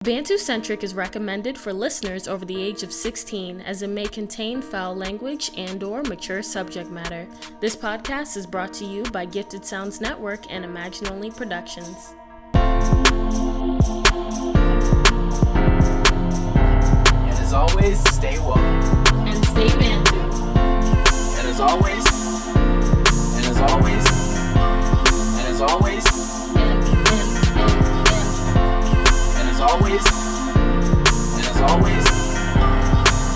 Bantucentric is recommended for listeners over the age of 16 as it may contain foul language and/or mature subject matter. This podcast is brought to you by Gifted Sounds Network and Imagine Only Productions. And as always, stay woke. And stay Bantu. And as always, and as always, and as always, and as always, and as always,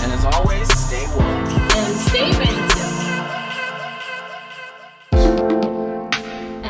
and as always, stay woke. And stay Bantu.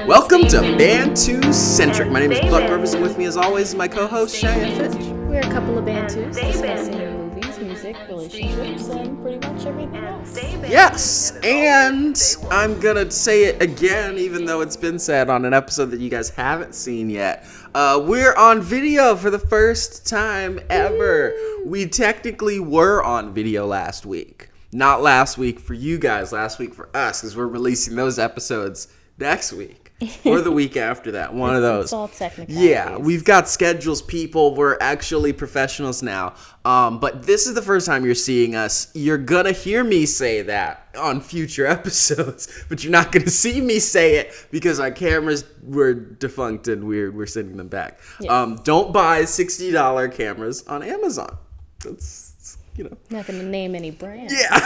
Welcome to Bantucentric. My name is Buck Rivers, and with me as always is my co-host Cheyenne Fitch. We're a couple of Bantus discussing movies, music, relationships, and pretty much everything else. Yes, and I'm gonna say it again, even though it's been said on an episode that you guys haven't seen yet. We're on video for the first time ever. We technically were on video last week. Not last week for you guys, last week for us, because we're releasing those episodes next week. Or the week after that, one of those. It's all technical. Yeah, we've got schedules, people. We're actually professionals now. But this is the first time you're seeing us. You're going to hear me say that on future episodes, but you're not going to see me say it because our cameras were defunct and we're sending them back. Yes. Don't buy $60 cameras on Amazon. That's, you know. Not going to name any brand. Yeah,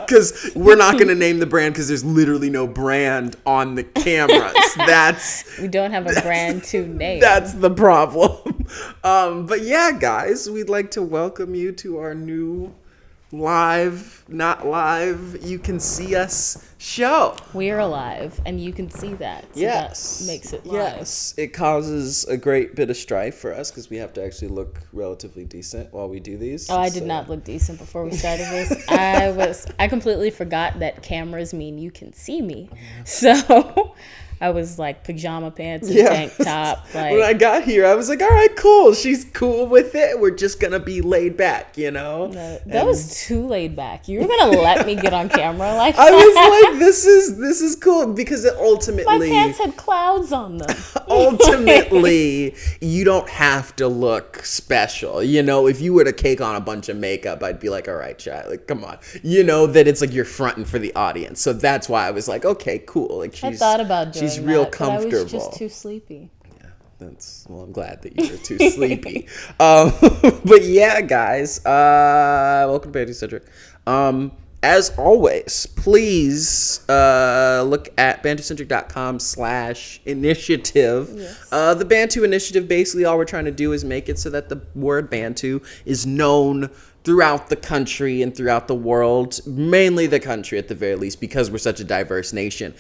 because we're not going to name the brand because there's literally no brand on the cameras. We don't have a brand to name. That's the problem. But yeah, guys, we'd like to welcome you to our new live, not live, you can see us show. We're alive, and you can see that. So yes. That makes it live. Yes. It causes a great bit of strife for us because we have to actually look relatively decent while we do these. Oh, I did not look decent before we started this. I completely forgot that cameras mean you can see me. So I was like pajama pants and tank top. Like, when I got here, I was like, all right, cool. She's cool with it. We're just going to be laid back, you know? That was too laid back. You were going to let me get on camera like that? I was like, this is cool because it ultimately... My pants had clouds on them. Ultimately, you don't have to look special. You know, if you were to cake on a bunch of makeup, I'd be like, all right, child, like, come on. You know that it's like you're fronting for the audience. So that's why I was like, okay, cool. Like, I thought about doing she's real that, comfortable. But I was just too sleepy. Yeah, I'm glad that you were too sleepy. But yeah, guys, welcome to Bantucentric. As always, please look at bantucentric.com/initiative. Yes. The Bantu Initiative, basically all we're trying to do is make it so that the word Bantu is known throughout the country and throughout the world, mainly the country at the very least, because we're such a diverse nation.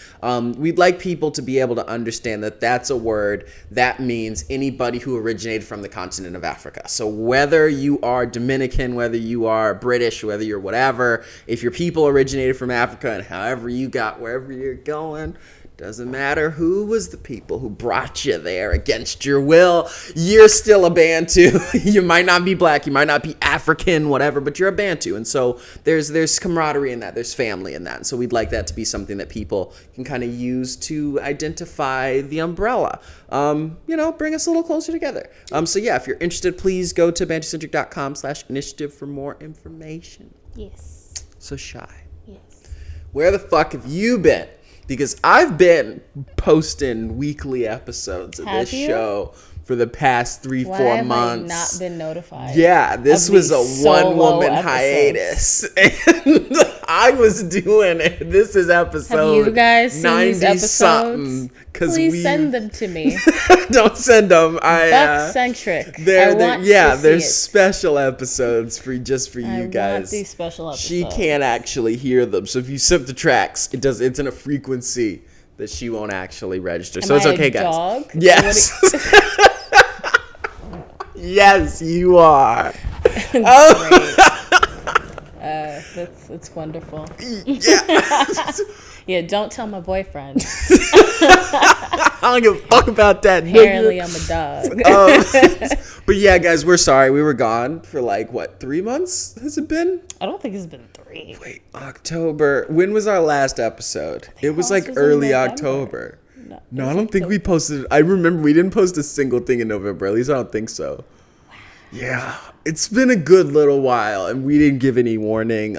We'd like people to be able to understand that that's a word that means anybody who originated from the continent of Africa. So whether you are Dominican, whether you are British, whether you're whatever, if your people originated from Africa and however you got wherever you're going, doesn't matter who was the people who brought you there against your will, you're still a Bantu. You might not be black, you might not be African, whatever, but you're a Bantu. And so there's camaraderie in that, there's family in that. And so we'd like that to be something that people can kind of use to identify the umbrella. Bring us a little closer together. So yeah, if you're interested, please go to bantucentric.com/initiative for more information. Yes. So Shy. Yes. Where the fuck have you been? Because I've been posting weekly episodes of this show for the past 3-4 months. Why have I not been notified? Yeah, this was a one-woman hiatus. And I was doing it. This is episode 90 Have you guys seen these episodes? Something. Please send them to me. Don't send them. Buck-centric. There's special episodes for you guys. I want these special episodes. She can't actually hear them. So if you sip the tracks, it's in a frequency that she won't actually register. So it's okay, guys. Dog? Yes. Yes, you are. That's wonderful. Yeah. Yeah, don't tell my boyfriend. I don't give a fuck about that. Apparently, I'm a dog. But yeah, guys, we're sorry. We were gone for 3 months? Has it been? I don't think it's been 3. Wait, October. When was our last episode? It was early October. No, I don't think we posted. I remember we didn't post a single thing in November. At least I don't think so. Wow. Yeah, it's been a good little while, and we didn't give any warning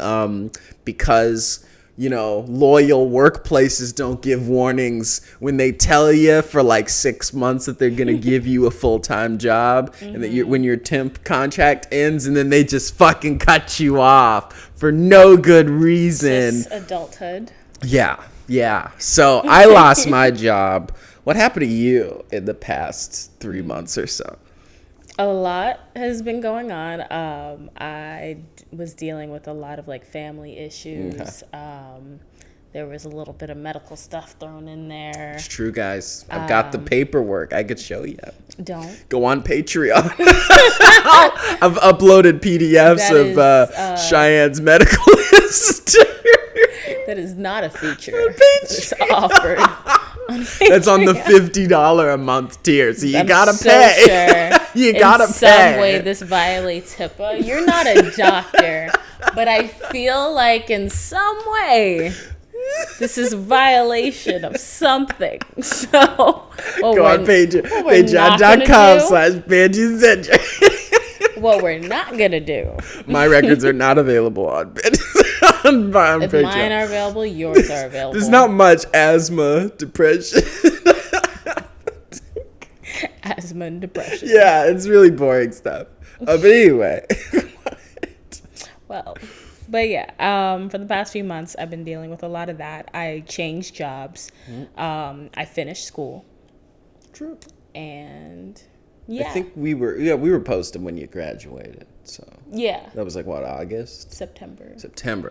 because, loyal workplaces don't give warnings when they tell you for like 6 months that they're going to give you a full-time job and that when your temp contract ends, and then they just fucking cut you off for no good reason. Just adulthood. Yeah. So I lost my job. What happened to you in the past 3 months or so? A lot has been going on. I was dealing with a lot of like family issues. Okay. There was a little bit of medical stuff thrown in there. It's true, guys. I've got the paperwork. I could show you. Don't. Go on Patreon. I've uploaded PDFs of Cheyenne's medical history. That is not a feature. It's offered. That's on the $50 a month tier, so you gotta so pay. Sure You gotta pay. In some way, this violates HIPAA. You're not a doctor, but I feel like in some way, this is a violation of something. So, go on patreon.com/Bantucentric. What we're not gonna do. My records are not available on Patreon. If mine are available, yours are available. There's not much asthma, depression. Asthma and depression. Yeah, it's really boring stuff. But anyway. Well, but yeah, for the past few months, I've been dealing with a lot of that. I changed jobs. I finished school. True. And yeah. I think we were posting when you graduated. So yeah. That was like what, August? September.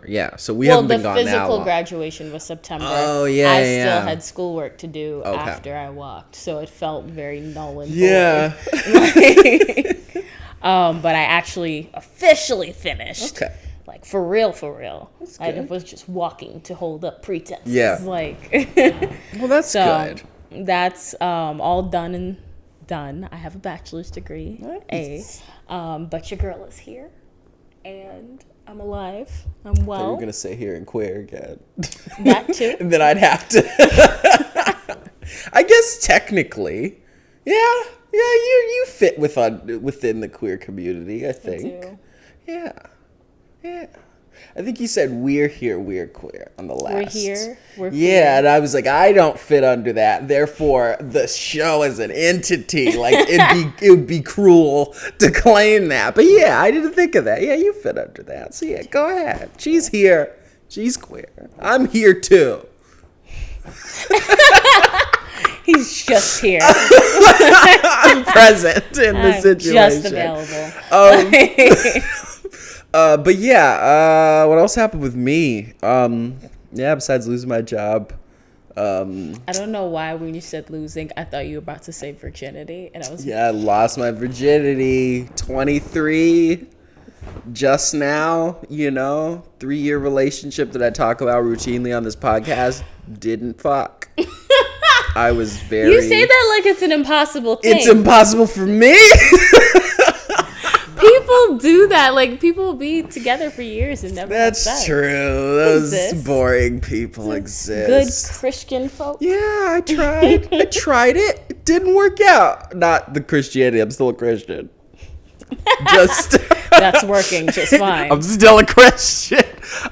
Yeah. So we haven't been gone now. Well, the physical graduation was September. Oh yeah. I still had schoolwork to do after I walked, so it felt very null and void. But I actually officially finished. Okay. Like for real. That's I good. was just walking to hold up pretenses. Yeah. Like. Well, that's good. That's all done and done. I have a bachelor's degree. Nice. But your girl is here, and I'm alive. I'm well. You were gonna say here and queer again. That too. And then I'd have to. I guess technically, yeah. You fit within the queer community. I think. I do. Yeah. I think you said we're here, we're queer on the last. We're here, we're queer. Yeah, and I was like, I don't fit under that. Therefore, the show as an entity, like it would be cruel to claim that. But yeah, I didn't think of that. Yeah, you fit under that. So yeah, go ahead. She's here. She's queer. I'm here too. He's just here. I'm present in the situation. Just available. But yeah, what else happened with me? Besides losing my job. I don't know why when you said losing, I thought you were about to say virginity, and I was I lost my virginity. 23, just now. 3-year relationship that I talk about routinely on this podcast. Didn't fuck. I was very. You say that like it's an impossible thing. It's impossible for me. People do that. Like, people be together for years and never have sex. That's true. Those boring people exist. Good Christian folk. Yeah, I tried. I tried it. It didn't work out. Not the Christianity. I'm still a Christian. That's working just fine. I'm still a Christian.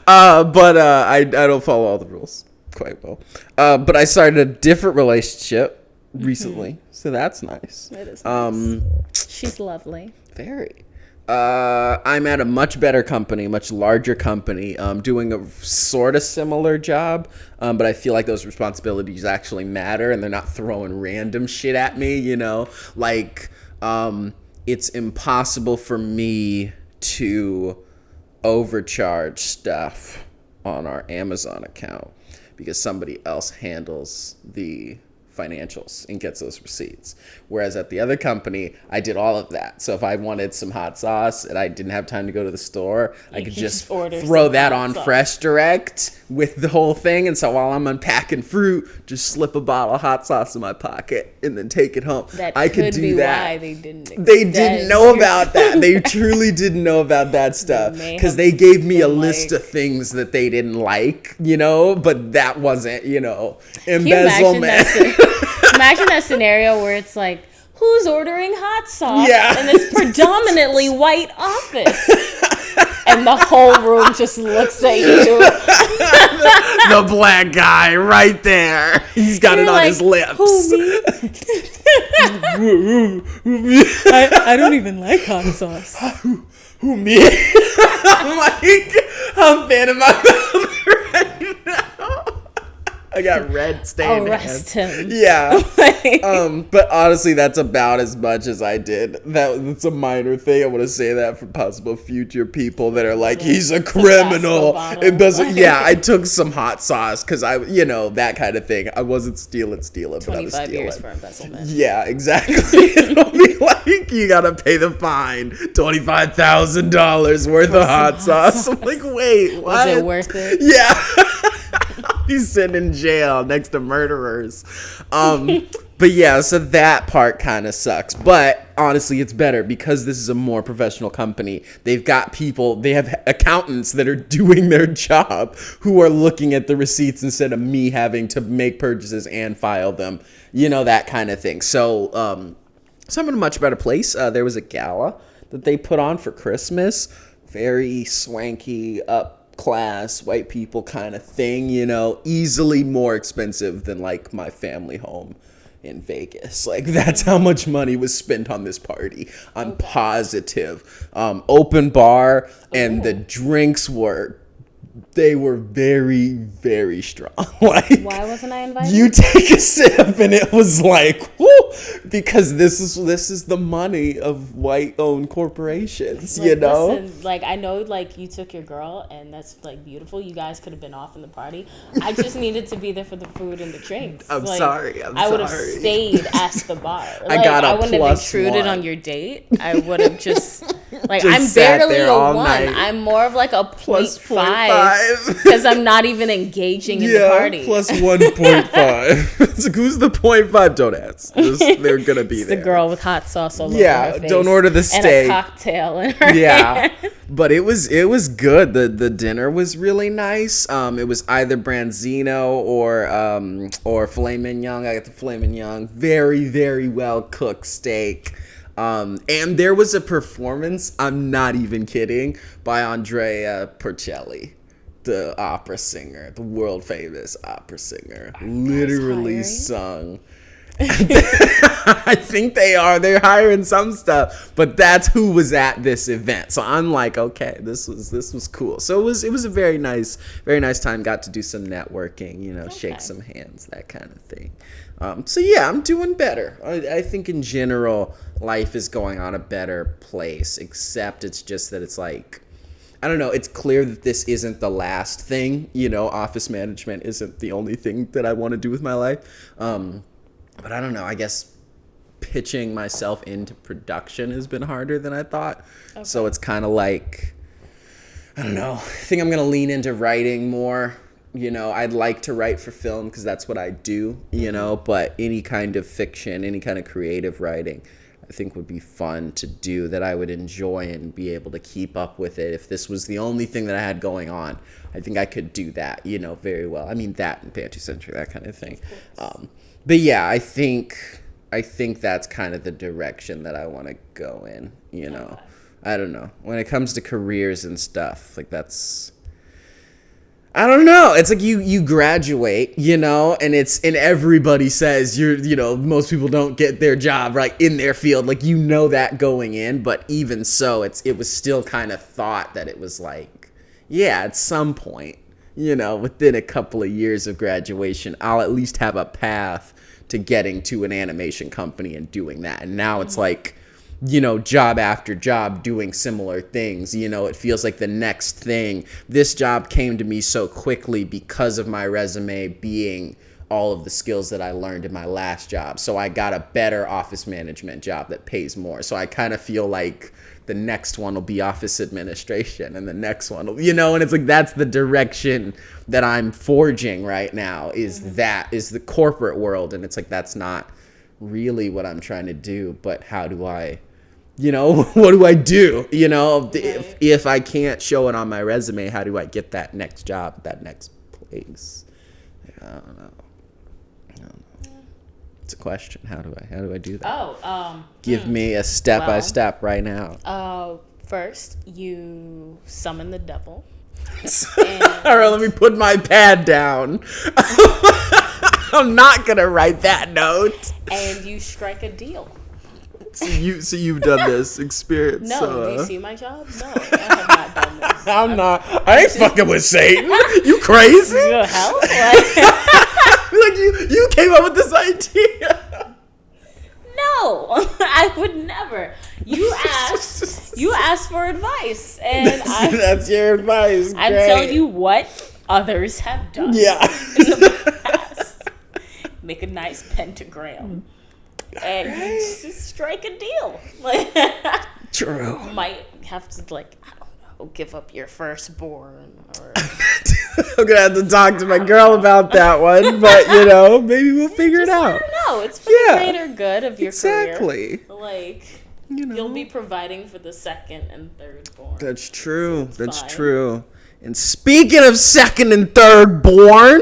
But I don't follow all the rules quite well. But I started a different relationship recently. So that's nice. It is nice. She's lovely. Very. I'm at a much better company, much larger company, doing a sort of similar job, but I feel like those responsibilities actually matter, and they're not throwing random shit at me, Like, it's impossible for me to overcharge stuff on our Amazon account because somebody else handles the financials and gets those receipts. Whereas at the other company, I did all of that. So if I wanted some hot sauce and I didn't have time to go to the store, I could just throw that on Fresh Direct with the whole thing. And so while I'm unpacking fruit, just slip a bottle of hot sauce in my pocket and then take it home. I could do that. Why they didn't. They didn't know about that. They truly didn't know about that stuff because they gave me a list of things that they didn't like, but that wasn't, embezzlement. Imagine that scenario where it's like, who who's ordering hot sauce Yeah. in this predominantly white office? And the whole room just looks at you. The black guy right there. He's got it on his lips. Who, me? I don't even like hot sauce. Who, me? I'm like, I'm fanning my mouth right now. I got red stained Arrest him. Yeah. But honestly, that's about as much as I did. That's a minor thing. I want to say that for possible future people that are like, he's a criminal. It doesn't. Yeah, I took some hot sauce because that kind of thing. I wasn't stealing, but I was 25 stealing. years for embezzlement. Yeah, exactly. It'll be like, you gotta pay the fine, $25,000 worth of hot sauce. I'm like, wait, what? Was it worth it? Yeah. He's sitting in jail next to murderers. But yeah, so that part kind of sucks. But honestly, it's better because this is a more professional company. They've got people, they have accountants that are doing their job who are looking at the receipts instead of me having to make purchases and file them. That kind of thing. So I'm in a much better place. There was a gala that they put on for Christmas. Very swanky, up class white people kind of thing, easily more expensive than like my family home in Vegas. Like, that's how much money was spent on this party. I'm positive. Open bar, and the drinks were very, very strong. Like, why wasn't I invited? You take a sip and it was like, whoo, because this is the money of white-owned corporations, Listen, like, I know, like, you took your girl, and that's, like, beautiful. You guys could have been off in the party. I just needed to be there for the food and the drinks. I'm like, sorry. I would have stayed at the bar. Like, I wouldn't have intruded on your date. I would have just, like, I'm barely a 1. Night. I'm more of, like, a plus 0.5. Because I'm not even engaging in the party. Plus 1.5. It's like, who's the 0.5? Don't ask. They're gonna be it's there. The girl with hot sauce all over her face. Don't order the steak. And a cocktail in her hand. But it was good. The dinner was really nice. It was either branzino or filet mignon. I got the filet mignon. Very, very well cooked steak. And there was a performance, I'm not even kidding, by Andrea Porcelli, the opera singer, the world famous opera singer. Literally sung. I think they're hiring some stuff, but that's who was at this event. So I'm like, okay, this was cool. So it was a very nice time. Got to do some networking, shake some hands, that kind of thing. So yeah, I'm doing better. I think in general, life is going on a better place, except it's just that it's like, I don't know, it's clear that this isn't the last thing, office management isn't the only thing that I want to do with my life. But I don't know, I guess pitching myself into production has been harder than I thought. Okay. So it's kind of like, I don't know, I think I'm going to lean into writing more. I'd like to write for film because that's what I do, but any kind of fiction, any kind of creative writing, I think would be fun to do, that I would enjoy and be able to keep up with it. If this was the only thing that I had going on, I think I could do that, very well. I mean, that and Bantucentric, that kind of thing. But yeah, I think that's kind of the direction that I want to go in, Okay. I don't know. When it comes to careers and stuff, like that's, I don't know. It's like you graduate, and everybody says most people don't get their job right in their field. Like, that going in, but even so, it was still kind of thought that it was like, yeah, at some point, within a couple of years of graduation, I'll at least have a path to getting to an animation company and doing that. And now it's like, job after job doing similar things. It feels like the next thing. This job came to me so quickly because of my resume being all of the skills that I learned in my last job. So I got a better office management job that pays more. So I kind of feel like the next one will be office administration, and the next one will, and it's like, that's the direction that I'm forging right now, is the corporate world. And it's like, that's not really what I'm trying to do, but how do I, what do I do? If I can't show it on my resume, how do I get that next job, that next place? I don't know. It's a question. How do I do that? Oh, Give me a step by step right now. First, you summon the devil. All right, let me put my pad down. I'm not gonna write that note. And you strike a deal. So you've done this experience. No, do you see my job? No, I have not done this. I ain't fucking with Satan. You crazy? The hell? Like you came up with this idea. No, I would never. You asked for advice, and that's your advice. I'm telling you what others have done. Yeah. In the past. Make a nice pentagram, and you just strike a deal. True. Might have to I don't know, give up your firstborn, or I'm gonna have to talk to my girl about that one, but maybe we'll figure it out. I don't know. It's for the greater good of your career. You'll be providing for the second and third born. That's true. So That's fine. true. And speaking of second and third born,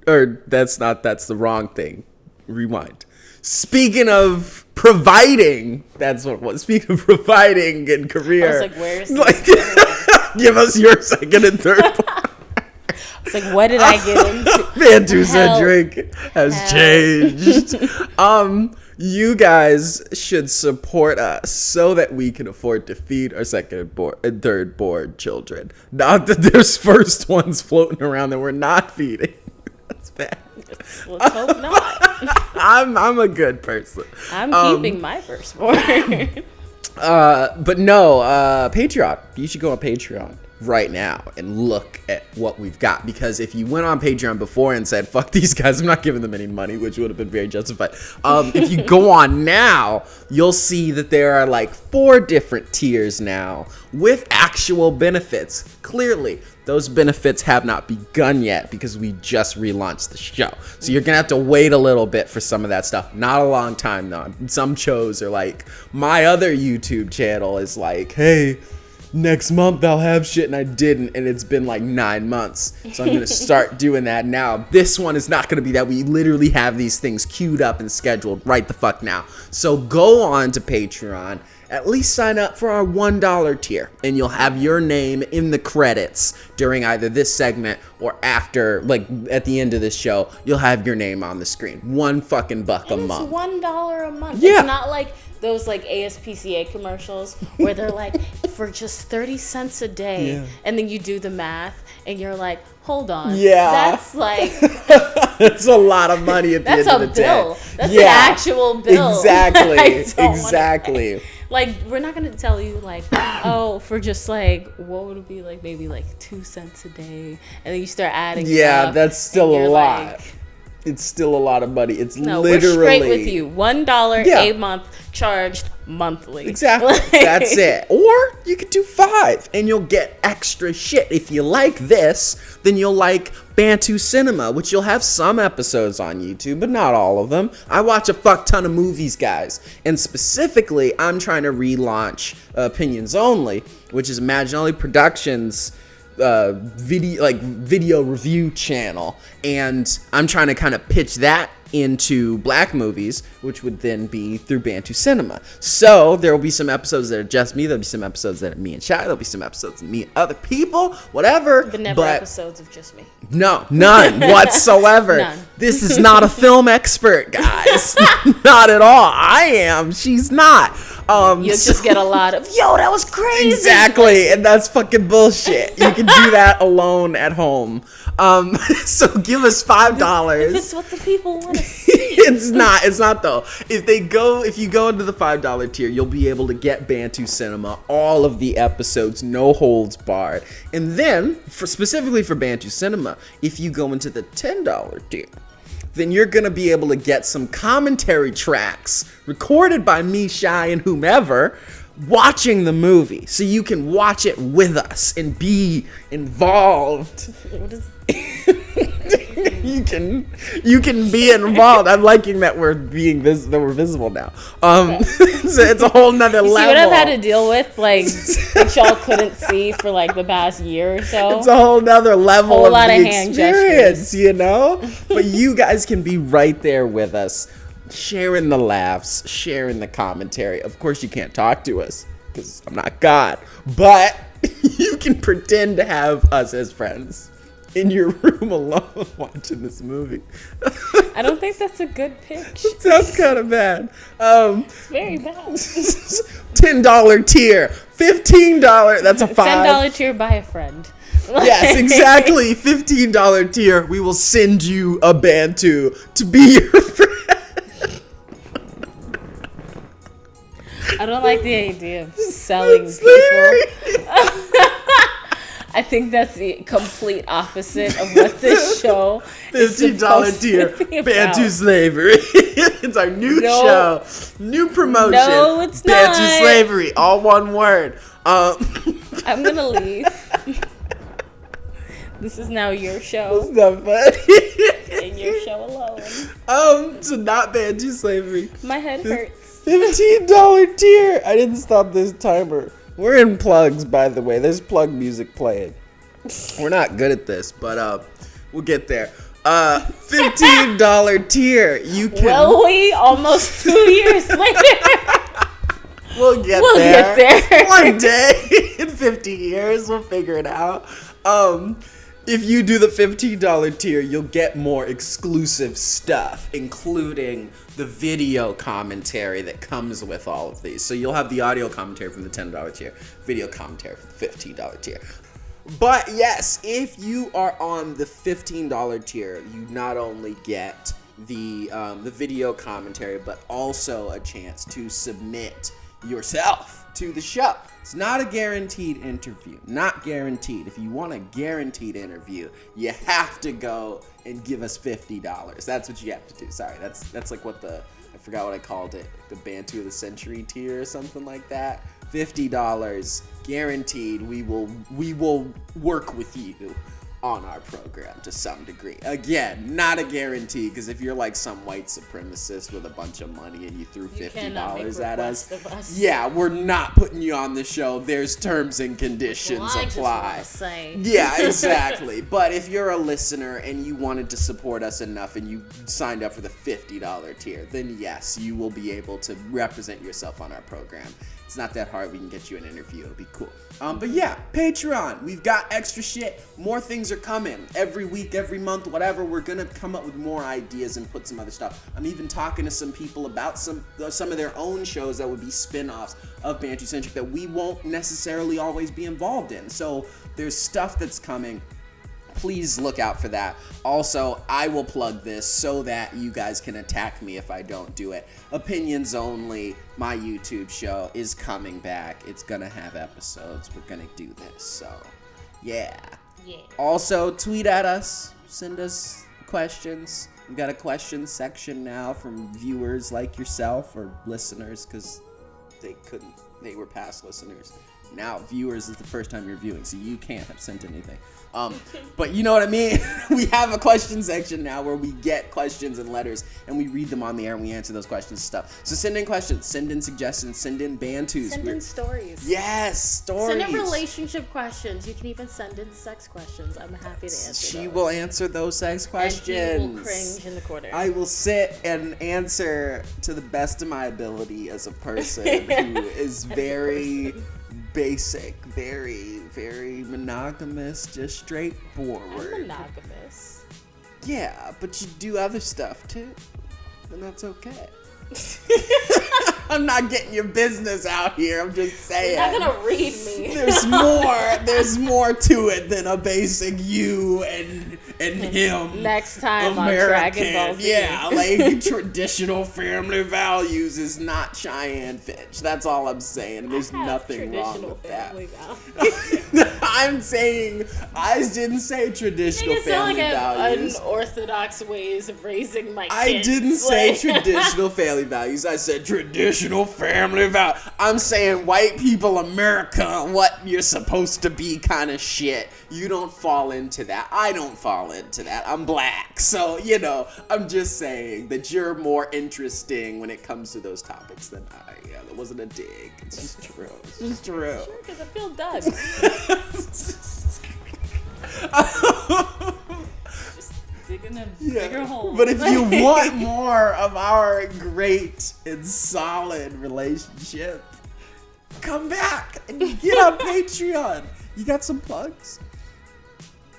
that's the wrong thing. Rewind. Speaking of providing, that's what it was. Speaking of providing in career. I was like, where's this give us your second and third born. It's like, what did I get into? Bantucentric has changed. You guys should support us so that we can afford to feed our second and third born children. Not that there's first ones floating around that we're not feeding. That's bad. Let's hope not. I'm a good person. I'm keeping my firstborn. But no, Patreon. You should go on Patreon right now and look at what we've got, because if you went on Patreon before and said fuck these guys, I'm not giving them any money, which would have been very justified, if you go on now, you'll see that there are 4 different tiers now with actual benefits. Clearly those benefits have not begun yet because we just relaunched the show, so you're gonna have to wait a little bit for some of that stuff. Not a long time though. Some shows are my other YouTube channel is hey, next month I'll have shit, and I didn't, and it's been 9 months. So I'm gonna start doing that now. This one is not gonna be that. We literally have these things queued up and scheduled right the fuck now. So go on to Patreon, at least sign up for our $1 tier, and you'll have your name in the credits during either this segment or after, at the end of this show, you'll have your name on the screen. $1 fucking buck a month. It's $1 a month. Yeah. It's not those ASPCA commercials where they're for just 30 cents a day, and then you do the math and you're hold on, that's that's a lot of money at the end of the day. That's an actual bill. Exactly. We're not gonna tell you oh, for just what would it be maybe 2 cents a day, and then you start adding up, that's still a lot. It's still a lot of money. It's literally... we're straight with you. $1 a month, charged monthly. Exactly. That's it. Or you could do 5 and you'll get extra shit. If you like this, then you'll like Bantu Cinema, which you'll have some episodes on YouTube, but not all of them. I watch a fuck ton of movies, guys. And specifically, I'm trying to relaunch Opinions Only, which is Imagine Only Productions' video review channel, and I'm trying to kind of pitch that into black movies, which would then be through Bantu Cinema. So there will be some episodes that are just me, there'll be some episodes that are me and Shy, there'll be some episodes of me and other people, whatever. But never episodes of just me. No, none whatsoever. None. This is not a film expert, guys. Not at all. I am. She's not. You'll just get a lot of, yo, that was crazy. Exactly, and that's fucking bullshit. You can do that alone at home. So give us $5. If it's what the people want to see. It's not though. If you go into the $5 tier, you'll be able to get Bantu Cinema, all of the episodes, no holds barred. And then, specifically for Bantu Cinema, if you go into the $10 tier, then you're going to be able to get some commentary tracks recorded by me, Shy, and whomever, watching the movie. So you can watch it with us and be involved. What is You can be involved. I'm liking that we're visible now. It's a whole nother level. See what I've had to deal with, that y'all couldn't see for the past year or so. It's a whole nother level of lot the of hand experience, gestures. But you guys can be right there with us, sharing the laughs, sharing the commentary. Of course, you can't talk to us because I'm not God, but you can pretend to have us as friends in your room alone watching this movie. I don't think that's a good pitch. It sounds kind of bad. It's very bad. $10 tier, $15. That's a $5. $10 tier by a friend. Yes, exactly. $15 tier. We will send you a Bantu to be your friend. I don't like the idea of selling people. I think that's the complete opposite of what this show is supposed $15 tier to be Bantu about. slavery. It's our new show, new promotion. No, it's Bantu not. slavery, all one word. I'm gonna leave. This is now your show It's not funny. and your show alone. So not Bantu slavery. My head hurts. $15 tier. I didn't stop this timer. We're in plugs, by the way. There's plug music playing. We're not good at this, but we'll get there. $15 tier. You can. Will we? Almost 2 years later. We'll get there. One day, in 50 years, we'll figure it out. If you do the $15 tier, you'll get more exclusive stuff, including the video commentary that comes with all of these. So you'll have the audio commentary from the $10 tier, video commentary from the $15 tier. But yes, if you are on the $15 tier, you not only get the video commentary, but also a chance to submit yourself to the show. It's not a guaranteed interview. Not guaranteed. If you want a guaranteed interview, you have to go and give us $50. That's what you have to do. Sorry, that's like what I forgot what I called it. The Bantu of the Century tier or something like that. $50 guaranteed. We will work with you on our program to some degree. Again, not a guarantee, because if you're like some white supremacist with a bunch of money and you threw $50 at us, yeah, we're not putting you on the show. There's terms and conditions apply. Yeah, exactly. But if you're a listener and you wanted to support us enough and you signed up for the $50 tier, then yes, you will be able to represent yourself on our program. It's not that hard. We can get you an interview. It'll be cool. But yeah, Patreon. We've got extra shit. More things are coming. Every week, every month, whatever. We're going to come up with more ideas and put some other stuff. I'm even talking to some people about some of their own shows that would be spin-offs of Bantucentric that we won't necessarily always be involved in. So there's stuff that's coming. Please look out for that. Also, I will plug this so that you guys can attack me if I don't do it. Opinions Only, my YouTube show, is coming back. It's gonna have episodes. We're gonna do this. So, yeah. Also, tweet at us. Send us questions. We've got a questions section now from viewers like yourself or listeners, because they were past listeners. Now, viewers is the first time you're viewing, so you can't have sent anything. But you know what I mean? We have a question section now where we get questions and letters, and we read them on the air, and we answer those questions and stuff. So send in questions, send in suggestions, send in Bantus. Send in stories. Yes, stories. Send in relationship questions. You can even send in sex questions. I'm happy to answer She those. will answer those sex questions. And he will cringe in the corner. I will sit and answer to the best of my ability as a person who is very basic, very, very monogamous, just straightforward. I'm monogamous. Yeah, but you do other stuff too, and that's okay. I'm not getting your business out here. I'm just saying. You're not gonna read me. There's more to it than a basic you and him. Next time American. on Dragon Ball Z. Yeah, like traditional family values is not Cheyenne Finch. That's all I'm saying. There's nothing wrong with that. I'm saying I didn't say traditional family values. Unorthodox ways of raising my kids. I didn't say traditional family values. I said traditional family values. I'm saying white people, America, what you're supposed to be kind of shit. You don't fall into that. I don't fall into that. I'm black. So, I'm just saying that you're more interesting when it comes to those topics than I am. Yeah, that wasn't a dig. It's just true. It's just true. Sure, because I feel done. Just dig digging a bigger hole. But if you want more of our great and solid relationship, come back and get on Patreon. You got some plugs?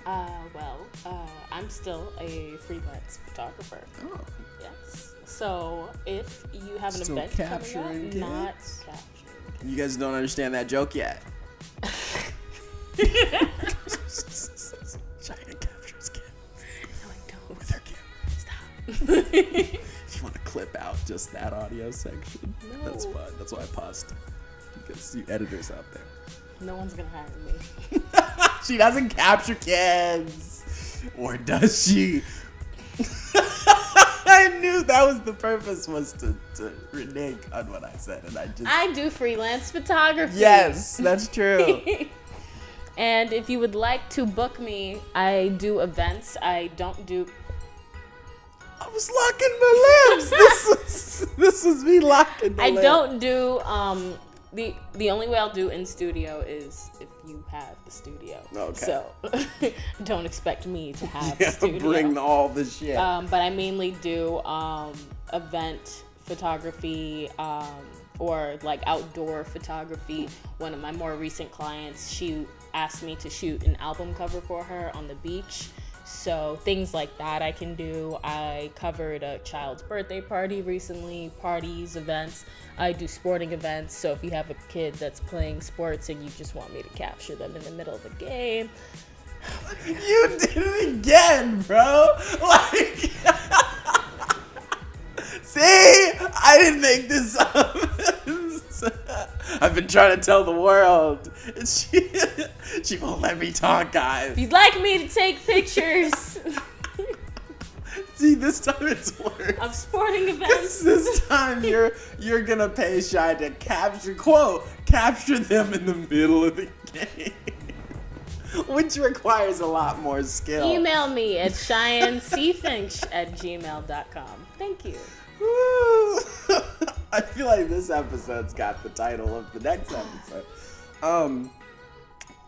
I'm still a freelance photographer. Oh. Yes. So if you have an Still event capturing coming up, kids? not capturing. You guys don't understand that joke yet. China captures kids. No, I don't. With her camera. Stop. If you want to clip out just that audio section, No. that's fine. That's why I paused. Because you editors out there. No one's gonna hire me. She doesn't capture kids. Or does she? I knew that was the purpose, was to renege on what I said, and I do freelance photography. Yes, that's true. And if you would like to book me, I do events. I don't do. I was locking my lips. This was me locking my lips. I don't do. The only way I'll do in studio is if you have the studio. Okay. So don't expect me to have Yeah, the studio. bring all the shit. But I mainly do event photography or like outdoor photography. One of my more recent clients, she asked me to shoot an album cover for her on the beach. So things like that I can do. I covered a child's birthday party recently, parties, events. I do sporting events. So if you have a kid that's playing sports and you just want me to capture them in the middle of the game. You did it again, bro. Like, see, I didn't make this up. I've been trying to tell the world. She won't let me talk, guys. If you'd like me to take pictures See, this time it's worse. of sporting events. This time you're gonna pay Shy to capture them in the middle of the game. Which requires a lot more skill. Email me at cheyenneCfinch@gmail.com. Thank you. Woo. I feel like this episode's got the title of the next episode.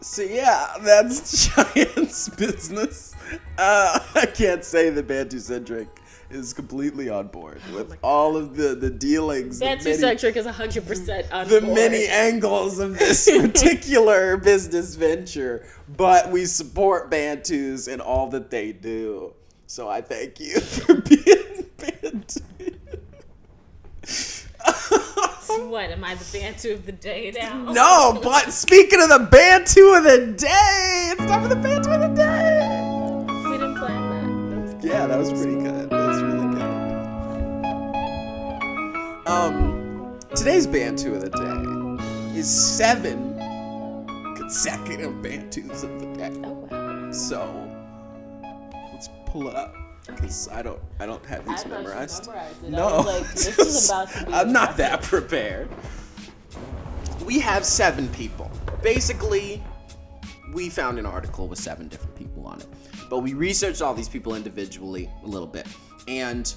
So yeah, that's Cheyenne's business. I can't say that Bantucentric is completely on board with all of the dealings. Bantucentric is 100% on The board. many angles of this particular business venture, but we support Bantus in all that they do. So I thank you for being Bantu. What, am I the Bantu of the day now? No, but speaking of the Bantu of the day, it's time for the Bantu of the day. We didn't plan that. Yeah, that was pretty good. That was really good. Today's Bantu of the day is 7 consecutive Bantus of the day. Oh, wow. So let's pull it up. Because I don't have these I thought you memorized. memorized it. I No, was like, this is about to be I'm not that prepared. We have 7 people. Basically, we found an article with 7 different people on it. But we researched all these people individually a little bit. And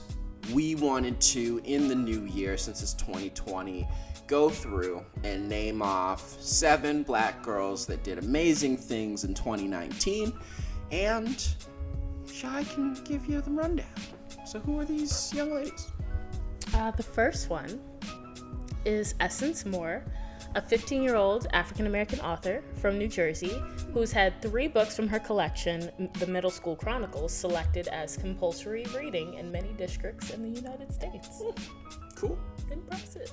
we wanted to, in the new year, since it's 2020, go through and name off 7 black girls that did amazing things in 2019. And Shy can give you the rundown. So who are these young ladies? The first one is Essence Moore, a 15-year-old African-American author from New Jersey who's had 3 books from her collection, The Middle School Chronicles, selected as compulsory reading in many districts in the United States. Cool. Impressive.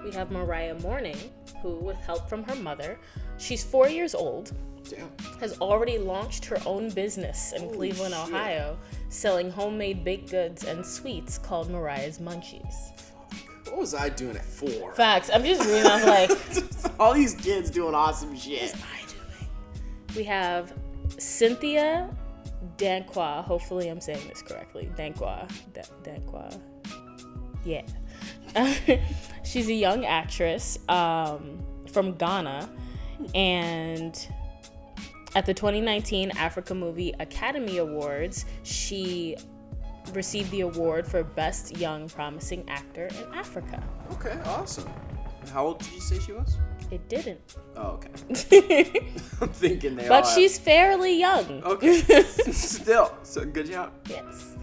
We have Mariah Mourning, who, with help from her mother, she's 4 years old, Damn. has already launched her own business in Holy Cleveland, shit. Ohio, selling homemade baked goods and sweets called Mariah's Munchies. What was I doing at 4? Facts. I'm just reading. I'm like, All these kids doing awesome shit. what am I doing? We have Cynthia Danquah. Hopefully, I'm saying this correctly. Danquah. Danquah. Yeah. She's a young actress from Ghana, and at the 2019 Africa Movie Academy Awards, she received the award for Best Young Promising Actor in Africa. Okay, awesome. How old did you say she was? It didn't. Oh, okay. I'm thinking they But all she's fairly young. Okay. Still. So good job. Yes.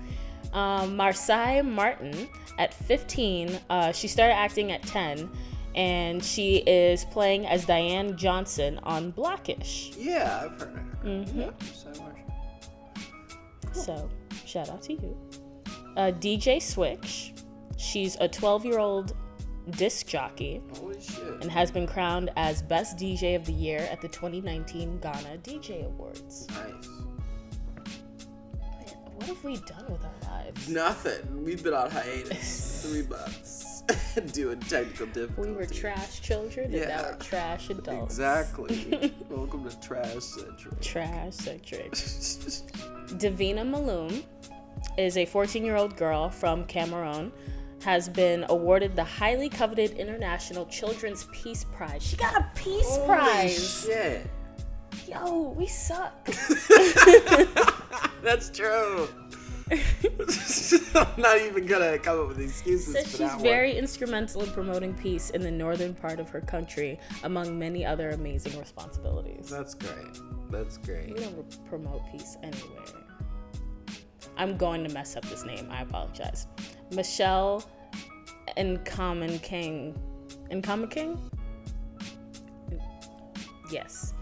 Marseille Martin, at 15, she started acting at 10, and she is playing as Diane Johnson on Blackish. Yeah, I've heard of her. Mm-hmm. Yeah, So, shout out to you. DJ Switch, she's a 12-year-old disc jockey. Holy shit. And has been crowned as Best DJ of the Year at the 2019 Ghana DJ Awards. Nice. Man, what have we done with our lives? Nothing. We've been on hiatus 3 months. Doing technical difficulties. We were trash children, and now we're trash adults. Exactly. Welcome to Trash Centric. Trash Centric. Davina Maloom is a 14-year-old girl from Cameroon, has been awarded the highly coveted International Children's Peace Prize. She got a Peace Prize. Holy shit. Yo, we suck. That's true. I'm not even gonna come up with excuses Says for she's that very instrumental in promoting peace in the northern part of her country, among many other amazing responsibilities. That's great. That's great. We don't promote peace anywhere. I'm going to mess up this name. I apologize. Michelle Nkaman King. Nkaman King? Yes.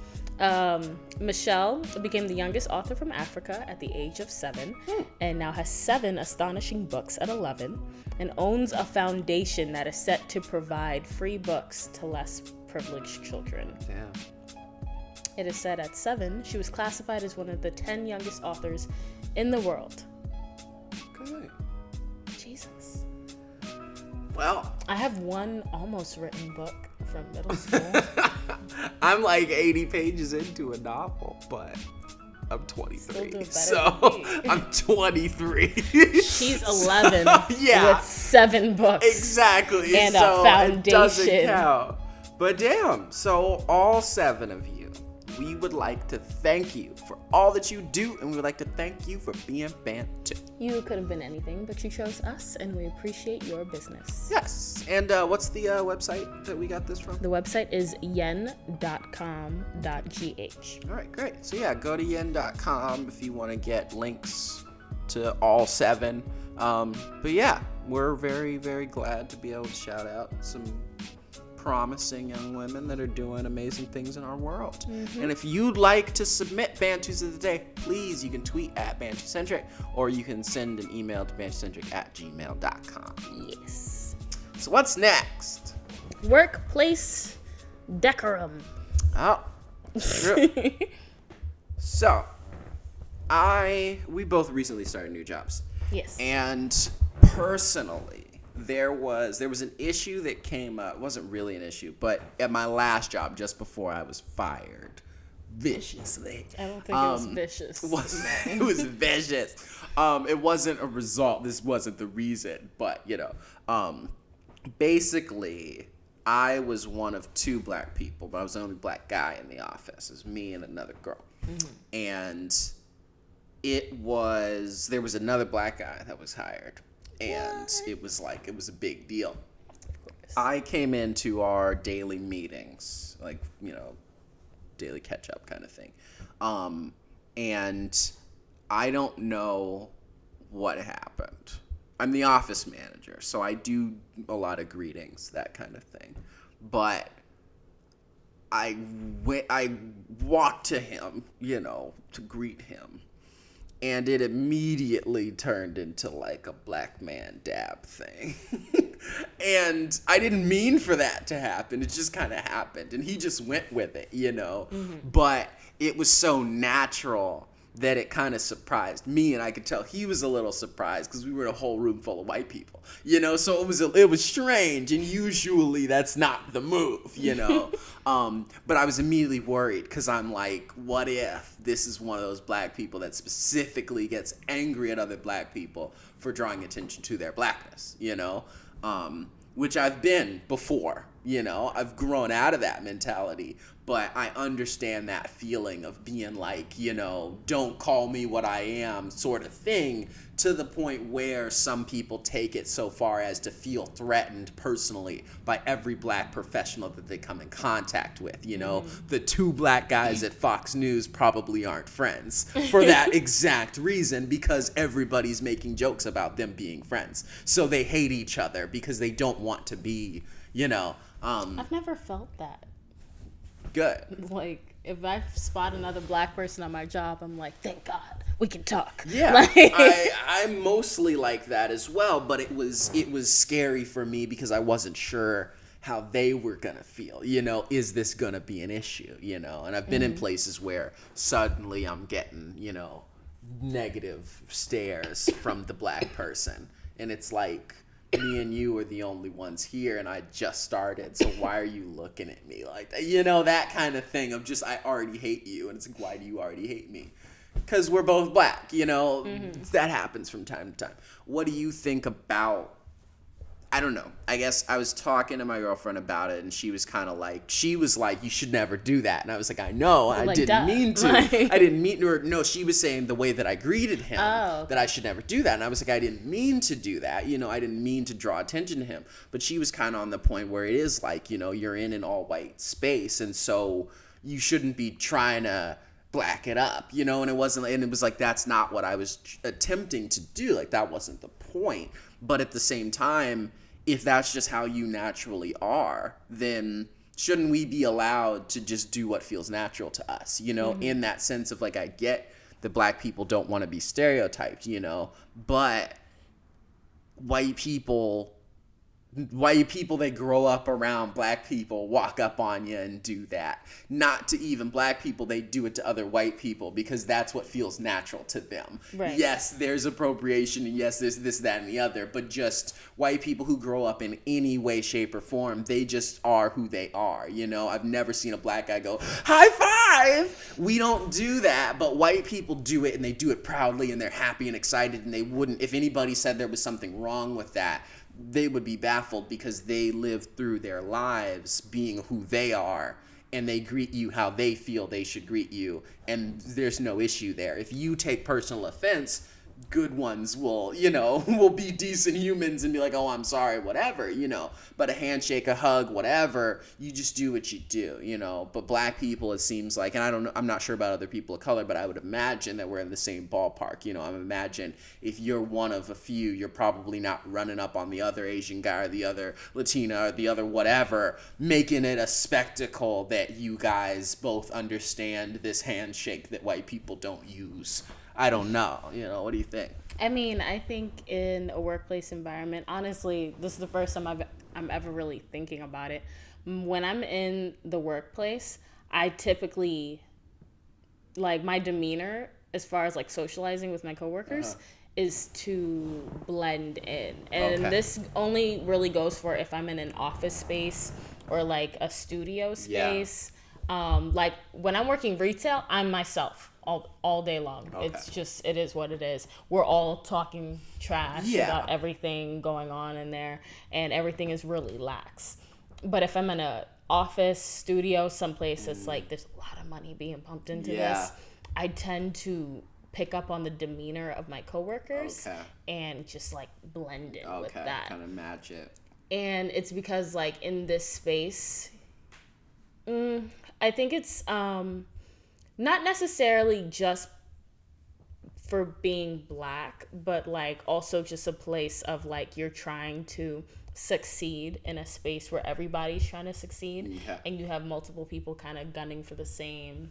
Michelle became the youngest author from Africa at the age of 7, and now has 7 astonishing books at 11, and owns a foundation that is set to provide free books to less privileged children. Yeah. It is said at 7, she was classified as one of the 10 youngest authors in the world. Good. Jesus. Well, I have one almost written book from middle school. I'm like 80 pages into a novel, but I'm Still do 23. better So than me. I'm 23. She's 11 Yeah. with 7 books. Exactly. And so a foundation. It doesn't count. But damn, so all 7 of you, we would like to thank you for all that you do, and we would like to thank you for being Bantu. You could have been anything, but you chose us, and we appreciate your business. Yes. And what's the website that we got this from? The website is yen.com.gh. All right, great. So yeah, go to yen.com if you want to get links to all 7. But yeah, we're very, very glad to be able to shout out some promising young women that are doing amazing things in our world. Mm-hmm. And if you'd like to submit Bantus of the Day, please, you can tweet at Bantucentric, or you can send an email to bantucentric@gmail.com. Yes. So what's next? Workplace decorum. Oh, true. So, we both recently started new jobs. Yes. And personally, there was an issue that came up. It wasn't really an issue, but at my last job, just before I was fired, viciously. I don't think it was vicious. It was vicious. It wasn't a result. This wasn't the reason, but basically, I was one of 2 black people, but I was the only black guy in the office. It was me and another girl. Mm-hmm. And there was another black guy that was hired. And it was a big deal. Of course. I came into our daily meetings, daily catch up kind of thing. And I don't know what happened. I'm the office manager, so I do a lot of greetings, that kind of thing. But I walked to him, to greet him. And it immediately turned into like a black man dab thing. And I didn't mean for that to happen. It just kind of happened. And he just went with it, Mm-hmm. But it was so natural that it kind of surprised me. And I could tell he was a little surprised because we were in a whole room full of white people, So it was strange. And usually that's not the move, But I was immediately worried because I'm like, what if this is one of those black people that specifically gets angry at other black people for drawing attention to their blackness, Which I've been before, You know, I've grown out of that mentality, but I understand that feeling of being like, you know, don't call me what I am sort of thing, to the point where some people take it so far as to feel threatened personally by every black professional that they come in contact with. You know, the 2 black guys at Fox News probably aren't friends for that exact reason, because everybody's making jokes about them being friends. So they hate each other because they don't want to be, you know. I've never felt that. Good. Like, if I spot another black person on my job, I'm like, thank God we can talk. Yeah, like, I'm mostly like that as well, but it was scary for me because I wasn't sure how they were gonna feel. You know, is this gonna be an issue? You know, and I've been in places where suddenly I'm getting, you know, negative stares from the black person, and it's like, me and you are the only ones here, and I just started, so why are you looking at me like that? You know, that kind of thing of just, I already hate you, and it's like, why do you already hate me? Because we're both black, you know? That happens from time to time. What do you think about, I don't know, I guess I was talking to my girlfriend about it, and she was like, you should never do that. And I was like, I know, I like, didn't mean to. Like... I didn't mean to. No, she was saying the way that I greeted him, that I should never do that. And I was like, I didn't mean to do that. You know, I didn't mean to draw attention to him. But she was kind of on the point where it is like, you know, you're in an all-white space, and so you shouldn't be trying to black it up, you know? And it was like, that's not what I was attempting to do. Like, that wasn't the point. But at the same time, if that's just how you naturally are, then shouldn't we be allowed to just do what feels natural to us, you know? In that sense of, like, I get that black people don't want to be stereotyped, you know, but white people that grow up around black people walk up on you and do that. Not to even black people, they do it to other white people because that's what feels natural to them. Right. Yes, there's appropriation, and yes, there's this, that, and the other, but just white people who grow up in any way, shape, or form, they just are who they are, you know? I've never seen a black guy go, high five! We don't do that, but white people do it, and they do it proudly, and they're happy and excited, and they wouldn't, if anybody said there was something wrong with that, they would be baffled because they live through their lives being who they are, and they greet you how they feel they should greet you, and there's no issue there. If you take personal offense, good ones will, you know, will be decent humans and be like, oh, I'm sorry, whatever, you know. But a handshake, a hug, whatever, you just do what you do, you know. But black people, it seems like, and I don't know, I'm not sure about other people of color, but I would imagine that we're in the same ballpark, you know. I imagine if you're one of a few, you're probably not running up on the other Asian guy or the other Latina or the other whatever, making it a spectacle that you guys both understand this handshake that white people don't use. I don't know. You know, what do you think? I mean, I think in a workplace environment, honestly, this is the first time I'm ever really thinking about it. When I'm in the workplace, I typically, like, my demeanor as far as, like, socializing with my coworkers is to blend in. And this only really goes for if I'm in an office space or, like, a studio space. Like, when I'm working retail, I'm myself. All day long. It's just, it is what it is. We're all talking trash about everything going on in there, and everything is really lax. But if I'm in a office, studio, someplace that's like, there's a lot of money being pumped into this, I tend to pick up on the demeanor of my coworkers and just, like, blend in with that. Kind of match it. And it's because, like, in this space, I think it's not necessarily just for being black, but, like, also just a place of, like, you're trying to succeed in a space where everybody's trying to succeed, and you have multiple people kind of gunning for the same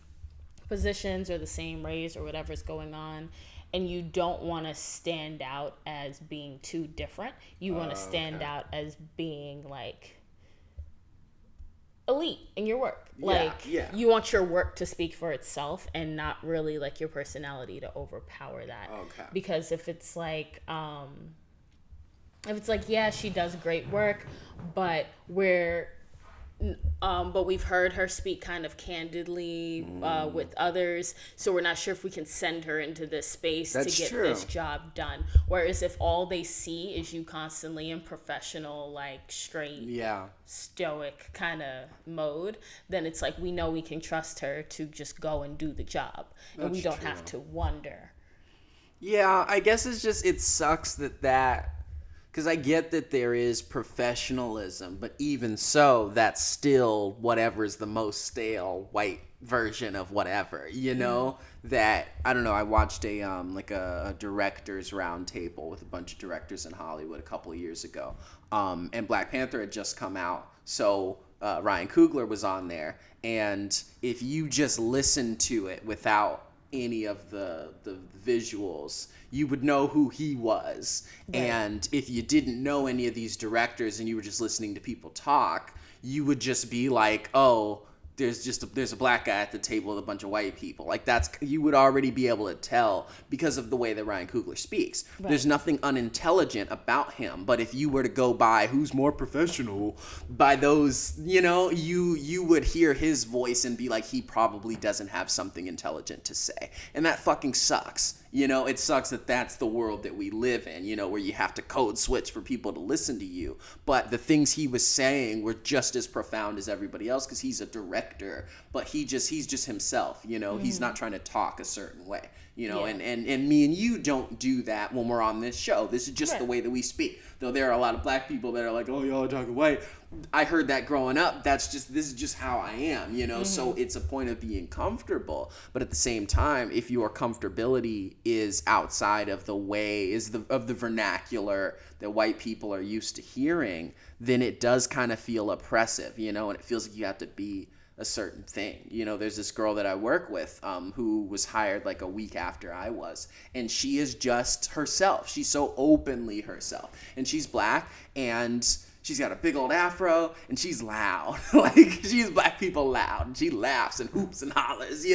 positions or the same raise or whatever's going on, and you don't want to stand out as being too different. You want to stand out as being, like, elite in your work. Like, you want your work to speak for itself and not really, like, your personality to overpower that. Because if it's like, yeah, she does great work, but we're But we've heard her speak kind of candidly with others, so we're not sure if we can send her into this space to get this job done. Whereas if all they see is you constantly in professional, like straight, stoic kind of mode, then it's like we know we can trust her to just go and do the job, and we don't have to wonder. Yeah, I guess it sucks that. Because I get that there is professionalism, but even so, that's still whatever is the most stale white version of whatever, you know? That, I don't know, I watched a director's roundtable with a bunch of directors in Hollywood a couple of years ago. And Black Panther had just come out, so Ryan Coogler was on there. And if you just listen to it without any of the visuals, you would know who he was. Right. And if you didn't know any of these directors and you were just listening to people talk, you would just be like, oh, there's a black guy at the table with a bunch of white people. Like you would already be able to tell because of the way that Ryan Coogler speaks. Right. There's nothing unintelligent about him, but if you were to go by who's more professional by those, you would hear his voice and be like, he probably doesn't have something intelligent to say. And that fucking sucks. It sucks that that's the world that we live in, where you have to code switch for people to listen to you. But the things he was saying were just as profound as everybody else because he's a director, but he's just himself, He's not trying to talk a certain way, and me and you don't do that when we're on this show. This is just the way that we speak. Though there are a lot of black people that are like, oh, y'all are talking white. I heard that growing up. This is just how I am, so it's a point of being comfortable. But at the same time, if your comfortability is outside of the way, of the vernacular that white people are used to hearing, then it does kind of feel oppressive, and it feels like you have to be a certain thing. There's this girl that I work with who was hired like a week after I was, and she is just herself. She's so openly herself, and she's black, and she's got a big old afro, and she's loud. Like, she's black people loud. And she laughs and hoops and hollers,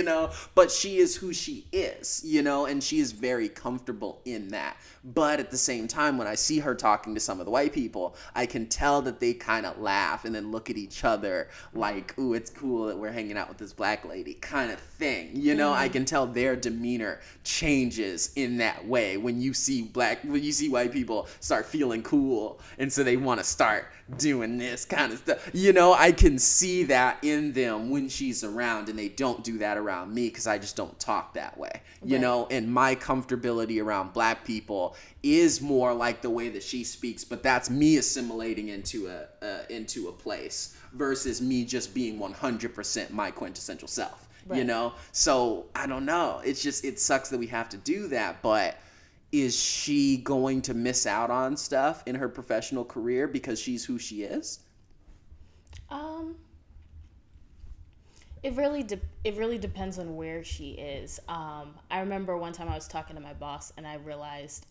But she is who she is, and she is very comfortable in that. But at the same time, when I see her talking to some of the white people, I can tell that they kind of laugh and then look at each other like, ooh, it's cool that we're hanging out with this black lady kind of thing. I can tell their demeanor changes in that way when you see white people start feeling cool, and so they want to start doing this kind of stuff. I can see that in them when she's around, and they don't do that around me because I just don't talk that way. And my comfortability around black people is more like the way that she speaks, but that's me assimilating into a place versus me just being 100% my quintessential self. Right. So I don't know. It sucks that we have to do that, but is she going to miss out on stuff in her professional career because she's who she is? It really depends on where she is. I remember one time I was talking to my boss, and I realized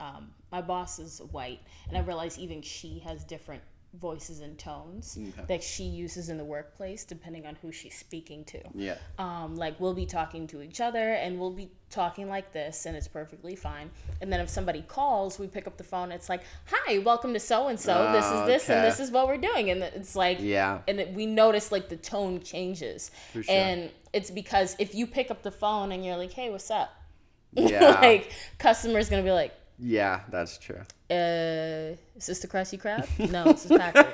my boss is white, and I realized even she has different voices and tones that she uses in the workplace depending on who she's speaking to. Yeah. Like, we'll be talking to each other and we'll be talking like this, and it's perfectly fine. And then if somebody calls, we pick up the phone. It's like, hi, welcome to so-and-so. This is this, and this is what we're doing. And it's like, and we notice like the tone changes. For sure. And it's because if you pick up the phone and you're like, hey, what's up? Like, customer's going to be like, yeah, that's true. Is this the Krusty Krab? No, this is Patrick.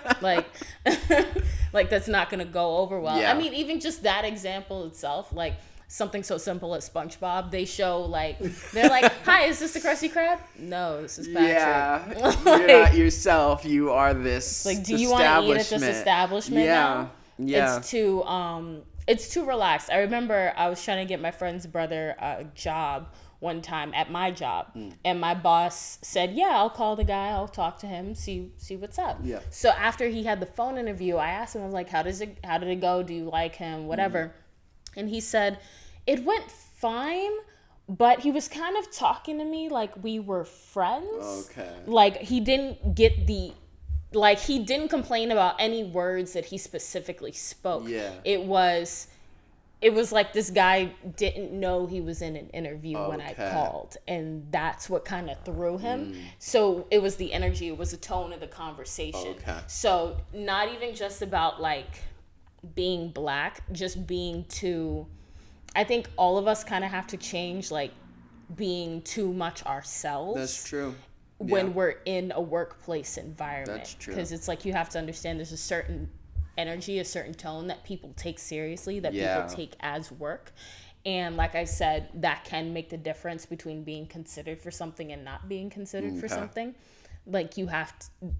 like that's not gonna go over well. Yeah. I mean, even just that example itself, like something so simple as SpongeBob, they show like they're like, "Hi, is this the Krusty Krab?" No, this is Patrick. Yeah, you're not yourself. You are this. Like, do you want to eat at this establishment now? Yeah. It's too relaxed. I remember I was trying to get my friend's brother a job one time at my job, and my boss said, yeah, I'll call the guy, I'll talk to him, see what's up. Yeah. So after he had the phone interview, I asked him, I was like, how did it go? Do you like him? Whatever. And he said, it went fine, but he was kind of talking to me like we were friends. Okay. Like, he didn't complain about any words that he specifically spoke. Yeah. It was like this guy didn't know he was in an interview when I called, and that's what kind of threw him. So it was the energy, it was the tone of the conversation. Okay. So not even just about like being black just being too, I think all of us kind of have to change, like, being too much ourselves. That's true. When we're in a workplace environment. That's true. Because it's like you have to understand there's a certain energy, a certain tone that people take seriously, that people take as work. And like I said, that can make the difference between being considered for something and not being considered for something. Like,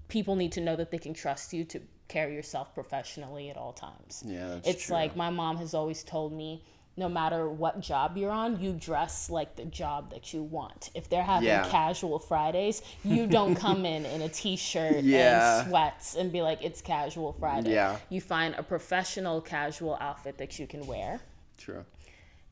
people need to know that they can trust you to carry yourself professionally at all times. Yeah, that's It's true. like my mom has always told me, no matter what job you're on, you dress like the job that you want. If they're having casual Fridays, you don't come in a t-shirt and sweats and be like, it's casual Friday. Yeah. You find a professional casual outfit that you can wear. True.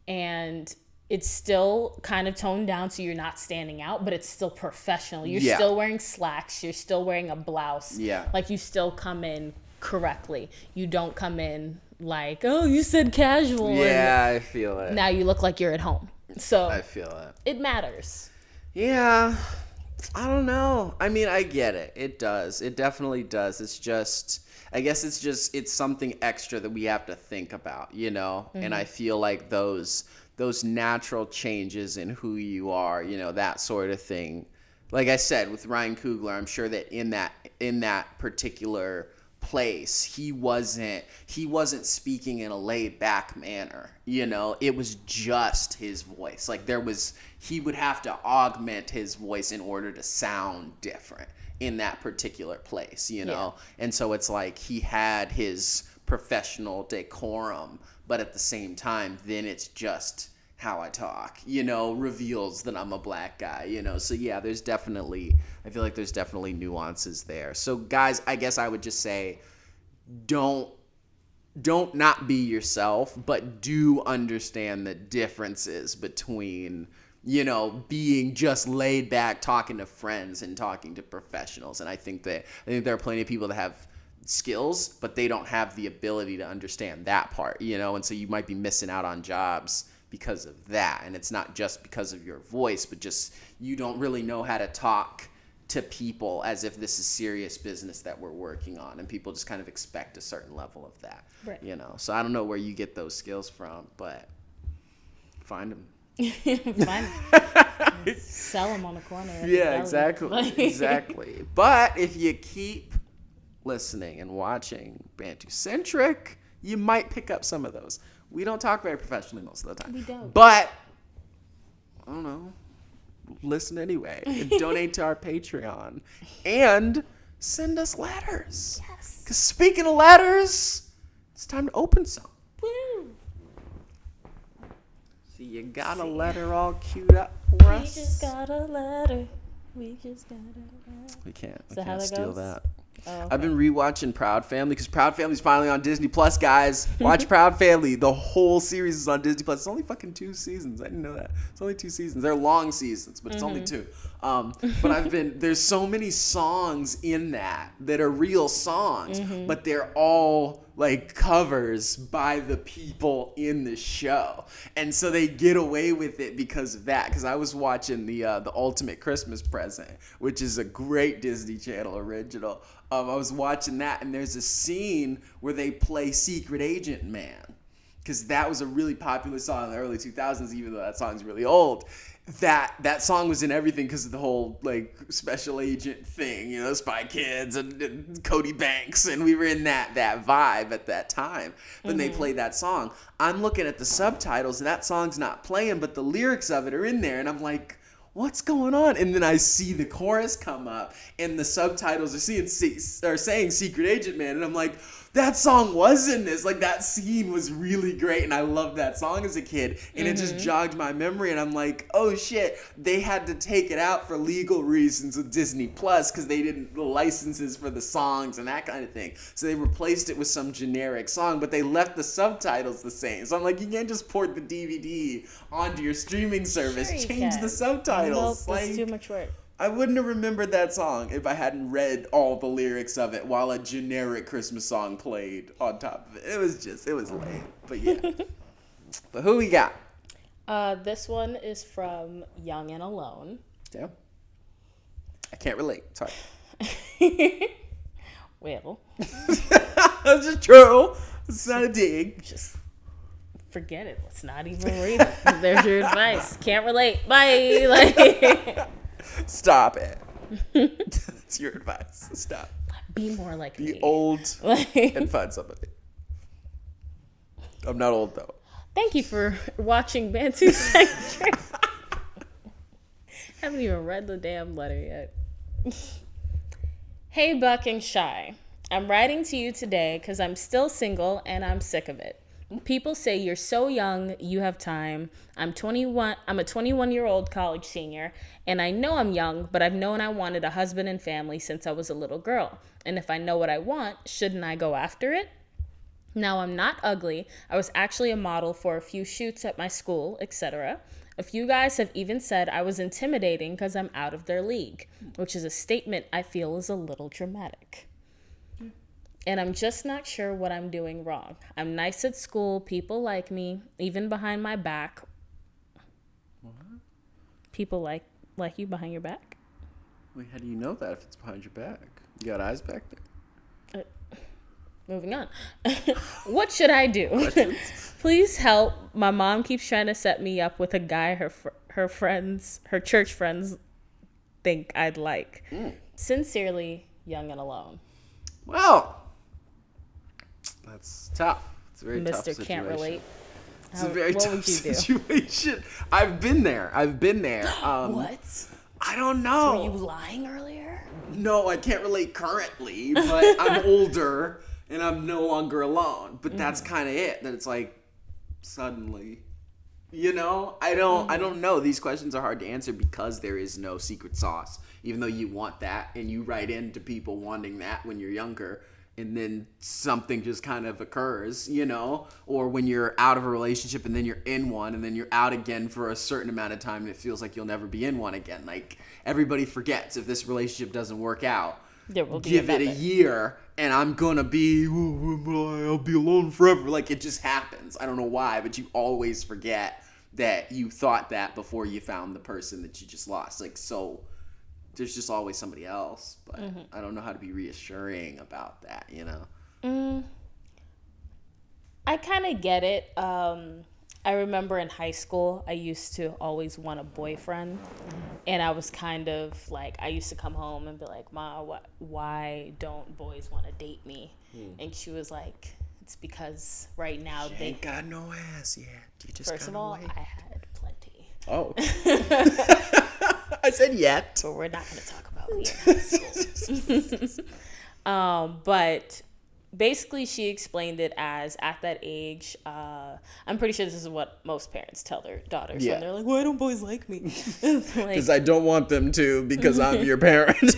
And it's still kind of toned down so you're not standing out, but it's still professional. You're still wearing slacks. You're still wearing a blouse. Yeah. Like, you still come in correctly. You don't come in like, oh, you said casual. Yeah, I feel it. Now you look like you're at home. So I feel it. It matters. Yeah. I don't know. I mean, I get it. It does. It definitely does. It's just, I guess it's something extra that we have to think about, you know? Mm-hmm. And I feel like those natural changes in who you are, you know, that sort of thing. Like I said, with Ryan Coogler, I'm sure that in that particular place, he wasn't speaking in a laid back manner, you know. It was just his voice. Like, he would have to augment his voice in order to sound different in that particular place, you know. And so it's like he had his professional decorum, but at the same time, then it's just how I talk, you know, reveals that I'm a black guy, you know. So yeah, I feel like there's definitely nuances there. So guys, I guess I would just say, don't not be yourself, but do understand the differences between, you know, being just laid back, talking to friends, and talking to professionals. And I think there are plenty of people that have skills, but they don't have the ability to understand that part, you know. And so you might be missing out on jobs because of that. And it's not just because of your voice, but just you don't really know how to talk to people as if this is serious business that we're working on, and people just kind of expect a certain level of that, right? You know. So I don't know where you get those skills from, but find them. Find them. Sell them on the corner. Yeah, exactly. But if you keep listening and watching Bantucentric, you might pick up some of those. We don't talk very professionally most of the time. We don't. But, I don't know, listen anyway. And donate to our Patreon. And send us letters. Yes. Because speaking of letters, it's time to open some. Woo. So you got a letter all queued up for us? We just got a letter. We can't. We can't steal goes? that. Oh, okay. I've been rewatching Proud Family because Proud Family's finally on Disney Plus, guys. Watch Proud Family. The whole series is on Disney Plus. It's only fucking 2 seasons. I didn't know that. It's only 2 seasons. They're long seasons, but it's only 2. But there's so many songs in that are real songs, but they're all like covers by the people in the show. And so they get away with it because of that. Because I was watching the Ultimate Christmas Present, which is a great Disney Channel original. I was watching that, and there's a scene where they play Secret Agent Man, because that was a really popular song in the early 2000s, even though that song's really old. That song was in everything because of the whole like special agent thing, you know, Spy Kids and Cody Banks, and we were in that vibe at that time. When they played that song, I'm looking at the subtitles, and that song's not playing, but the lyrics of it are in there, and I'm like, what's going on? And then I see the chorus come up, and the subtitles are saying Secret Agent Man, and I'm like, that song was in this. Like, that scene was really great, and I loved that song as a kid, and it just jogged my memory, and I'm like, oh shit, they had to take it out for legal reasons with Disney Plus because they didn't, the licenses for the songs and that kind of thing. So they replaced it with some generic song, but they left the subtitles the same. So I'm like, you can't just port the DVD onto your streaming service. Sure, change the subtitles. Nope, that's too much work. I wouldn't have remembered that song if I hadn't read all the lyrics of it while a generic Christmas song played on top of it. It was lame. But yeah. But who we got? This one is from Young and Alone. Damn. I can't relate. Sorry. Well. That's just true. It's not a dig. Just forget it. Let's not even read it. There's your advice. Can't relate. Bye. Like, stop it. That's your advice. Stop. be more like me. Be old and find somebody. I'm not old though. Thank you for watching Bantucentric. Haven't even read the damn letter yet. Hey, Buck and Shy. I'm writing to you today because I'm still single and I'm sick of it. People say you're so young, you have time. I'm a 21-year-old college senior, and I know I'm young, but I've known I wanted a husband and family since I was a little girl. And if I know what I want, shouldn't I go after it? Now, I'm not ugly. I was actually a model for a few shoots at my school, etc. A few guys have even said I was intimidating because I'm out of their league, which is a statement I feel is a little dramatic. And I'm just not sure what I'm doing wrong. I'm nice at school. People like me, even behind my back. What? People like you behind your back? Wait, how do you know that if it's behind your back? You got eyes back there? Moving on. What should I do? Please help. My mom keeps trying to set me up with a guy her church friends think I'd like. Sincerely, Young and Alone. Well, that's tough. It's a very tough Mr. situation. Can't relate. It's a very what tough would you do? situation. I've been there. What? I don't know. Were you lying earlier? No, I can't relate currently, but I'm older and I'm no longer alone. But that's kind of it. That it's like suddenly, I don't know. These questions are hard to answer because there is no secret sauce. Even though you want that and you write into people wanting that when you're younger, and then something just kind of occurs, or when you're out of a relationship and then you're in one and then you're out again for a certain amount of time and it feels like you'll never be in one again. Like, everybody forgets if this relationship doesn't work out. Give it a year and I'm gonna be, I'll be alone forever. Like, it just happens. I don't know why, but you always forget that you thought that before you found the person that you just lost. Like, so there's just always somebody else, but I don't know how to be reassuring about that, I kind of get it. I remember in high school, I used to always want a boyfriend, and I was kind of like, I used to come home and be like, Ma, why don't boys want to date me? And she was like, it's because right now they ain't got no ass yet. You just first of all, wait. I had plenty. Oh. I said yet. But we're not going to talk about me in high school. But basically she explained it as, at that age, I'm pretty sure this is what most parents tell their daughters when they're like, why don't boys like me? Because I don't want them to, because I'm your parent.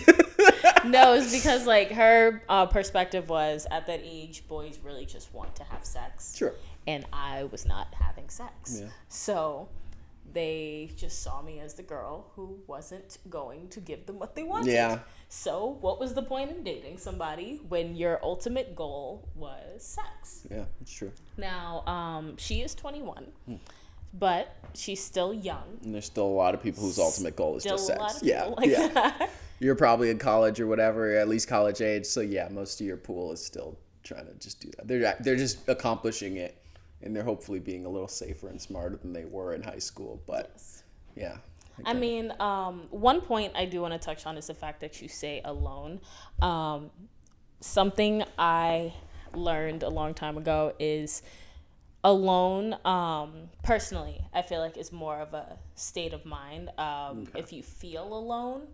No, it's because like her perspective was, at that age, boys really just want to have sex. Sure. And I was not having sex. Yeah. So they just saw me as the girl who wasn't going to give them what they wanted. Yeah. So what was the point in dating somebody when your ultimate goal was sex? Yeah, that's true. Now, she is 21, but she's still young. And there's still a lot of people whose ultimate goal is just sex. A lot of people like that. You're probably in college or whatever, at least college age. So yeah, most of your pool is still trying to just do that. They're just accomplishing it. And they're hopefully being a little safer and smarter than they were in high school. But, yeah. I mean, one point I do want to touch on is the fact that you say alone. Something I learned a long time ago is alone, personally, I feel like is more of a state of mind. If you feel alone,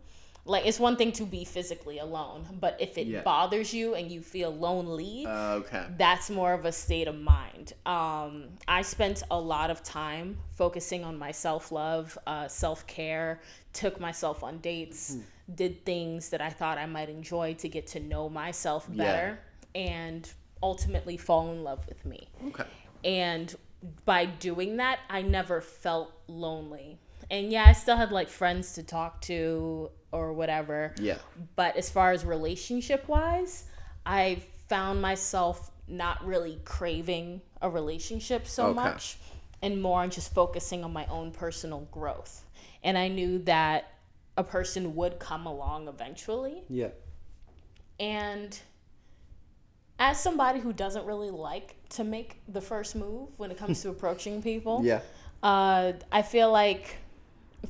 like, it's one thing to be physically alone, but if it bothers you and you feel lonely, that's more of a state of mind. I spent a lot of time focusing on my self-love, self-care, took myself on dates, did things that I thought I might enjoy to get to know myself better, and ultimately fall in love with me. And by doing that, I never felt lonely. And I still had like friends to talk to or whatever. But as far as relationship wise, I found myself not really craving a relationship so much, and more on just focusing on my own personal growth. And I knew that a person would come along eventually. And As somebody who doesn't really like to make the first move when it comes to approaching people, I feel like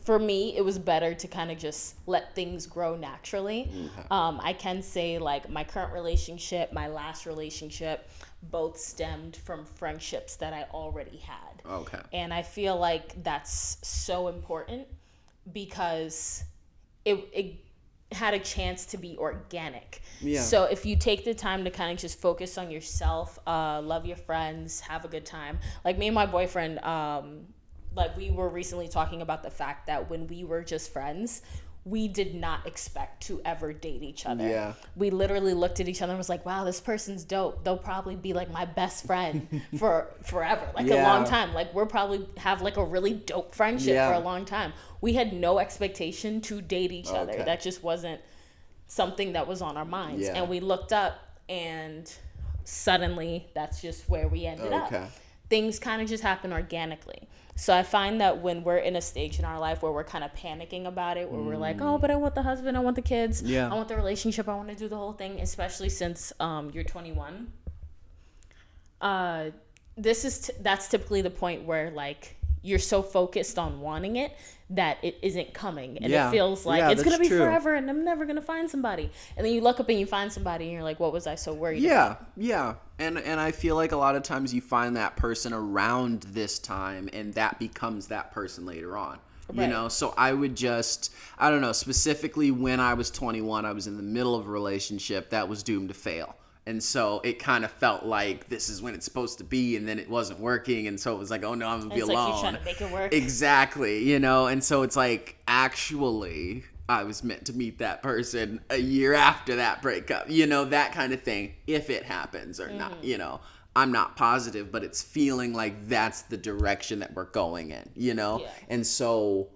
for me, it was better to kind of just let things grow naturally. I can say, like, my current relationship, my last relationship, both stemmed from friendships that I already had. Okay. And I feel like that's so important because it had a chance to be organic. Yeah. So if you take the time to kind of just focus on yourself, love your friends, have a good time. Like me and my boyfriend, like we were recently talking about the fact that when we were just friends, we did not expect to ever date each other. Yeah. We literally looked at each other and was like, wow, this person's dope. They'll probably be like my best friend for forever, like a long time. Like we'll probably have like a really dope friendship for a long time. We had no expectation to date each other. That just wasn't something that was on our minds. And we looked up and suddenly that's just where we ended up. Things kind of just happen organically. So I find that when we're in a stage in our life where we're kind of panicking about it, where we're like, oh, but I want the husband, I want the kids, I want the relationship, I want to do the whole thing, especially since you're 21. That's typically the point where like you're so focused on wanting it that it isn't coming, and it feels like it's gonna be forever and I'm never gonna find somebody, and then you look up and you find somebody and you're like, what was I so worried about? And I feel like a lot of times you find that person around this time and that becomes that person later on. You know, so I would just, I don't know, specifically when I was 21, I was in the middle of a relationship that was doomed to fail. And so it kind of felt like this is when it's supposed to be, and then it wasn't working. And so it was like, oh no, I'm going to be alone. It's like you're trying to make it work. Exactly, you know? And so it's like, actually, I was meant to meet that person a year after that breakup, you know, that kind of thing, if it happens or not, you know. I'm not positive, but it's feeling like that's the direction that we're going in, you know? And so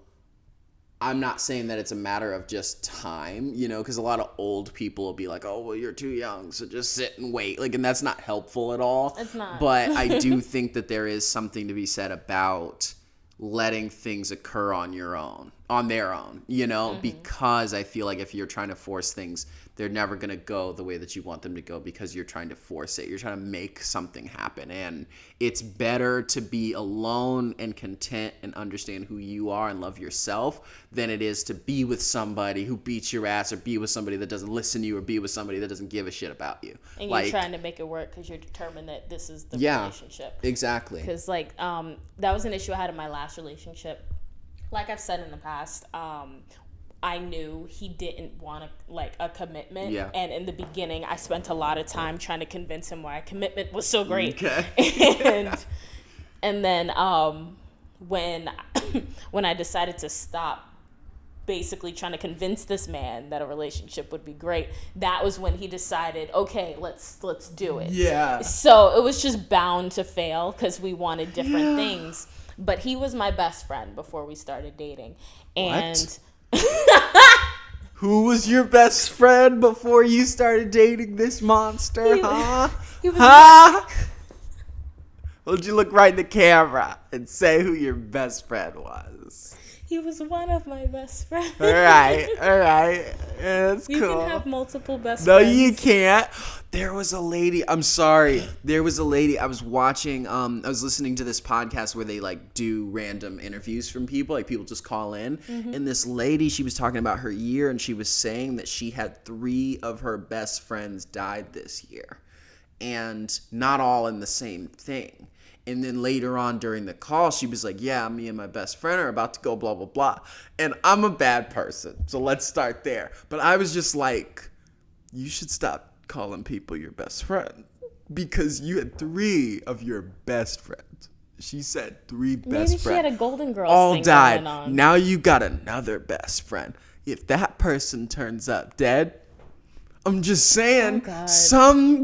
I'm not saying that it's a matter of just time, you know, because a lot of old people will be like, oh, well, you're too young, so just sit and wait. Like, and that's not helpful at all. It's not. But I do think that there is something to be said about letting things occur on their own, you know, because I feel like if you're trying to force things, they're never going to go the way that you want them to go because you're trying to force it. You're trying to make something happen. And it's better to be alone and content and understand who you are and love yourself than it is to be with somebody who beats your ass or be with somebody that doesn't listen to you or be with somebody that doesn't give a shit about you. And you're trying to make it work because you're determined that this is the relationship. Exactly. Because like that was an issue I had in my last relationship. Like I've said in the past, I knew he didn't want a commitment. And in the beginning, I spent a lot of time trying to convince him why a commitment was so great. And then when I decided to stop basically trying to convince this man that a relationship would be great, that was when he decided, okay, let's do it. So it was just bound to fail because we wanted different things. But he was my best friend before we started dating. And who was your best friend before you started dating this monster, Would you look right in the camera and say who your best friend was? He was one of my best friends. All right. Yeah, that's cool. You can have multiple best friends. No, you can't. There was a lady. I'm sorry. There was a lady. I was watching. I was listening to this podcast where they like do random interviews from people. Like people just call in. And this lady, she was talking about her year, and she was saying that she had 3 of her best friends died this year, and not all in the same thing. And then later on during the call, she was like, yeah, me and my best friend are about to go blah, blah, blah. And I'm a bad person, so let's start there. But I was just like, you should stop calling people your best friend because you had 3 of your best friends. She said 3 best friends. Maybe she had a Golden Girls all thing died. Going on. Now you got another best friend. If that person turns up dead, I'm just saying,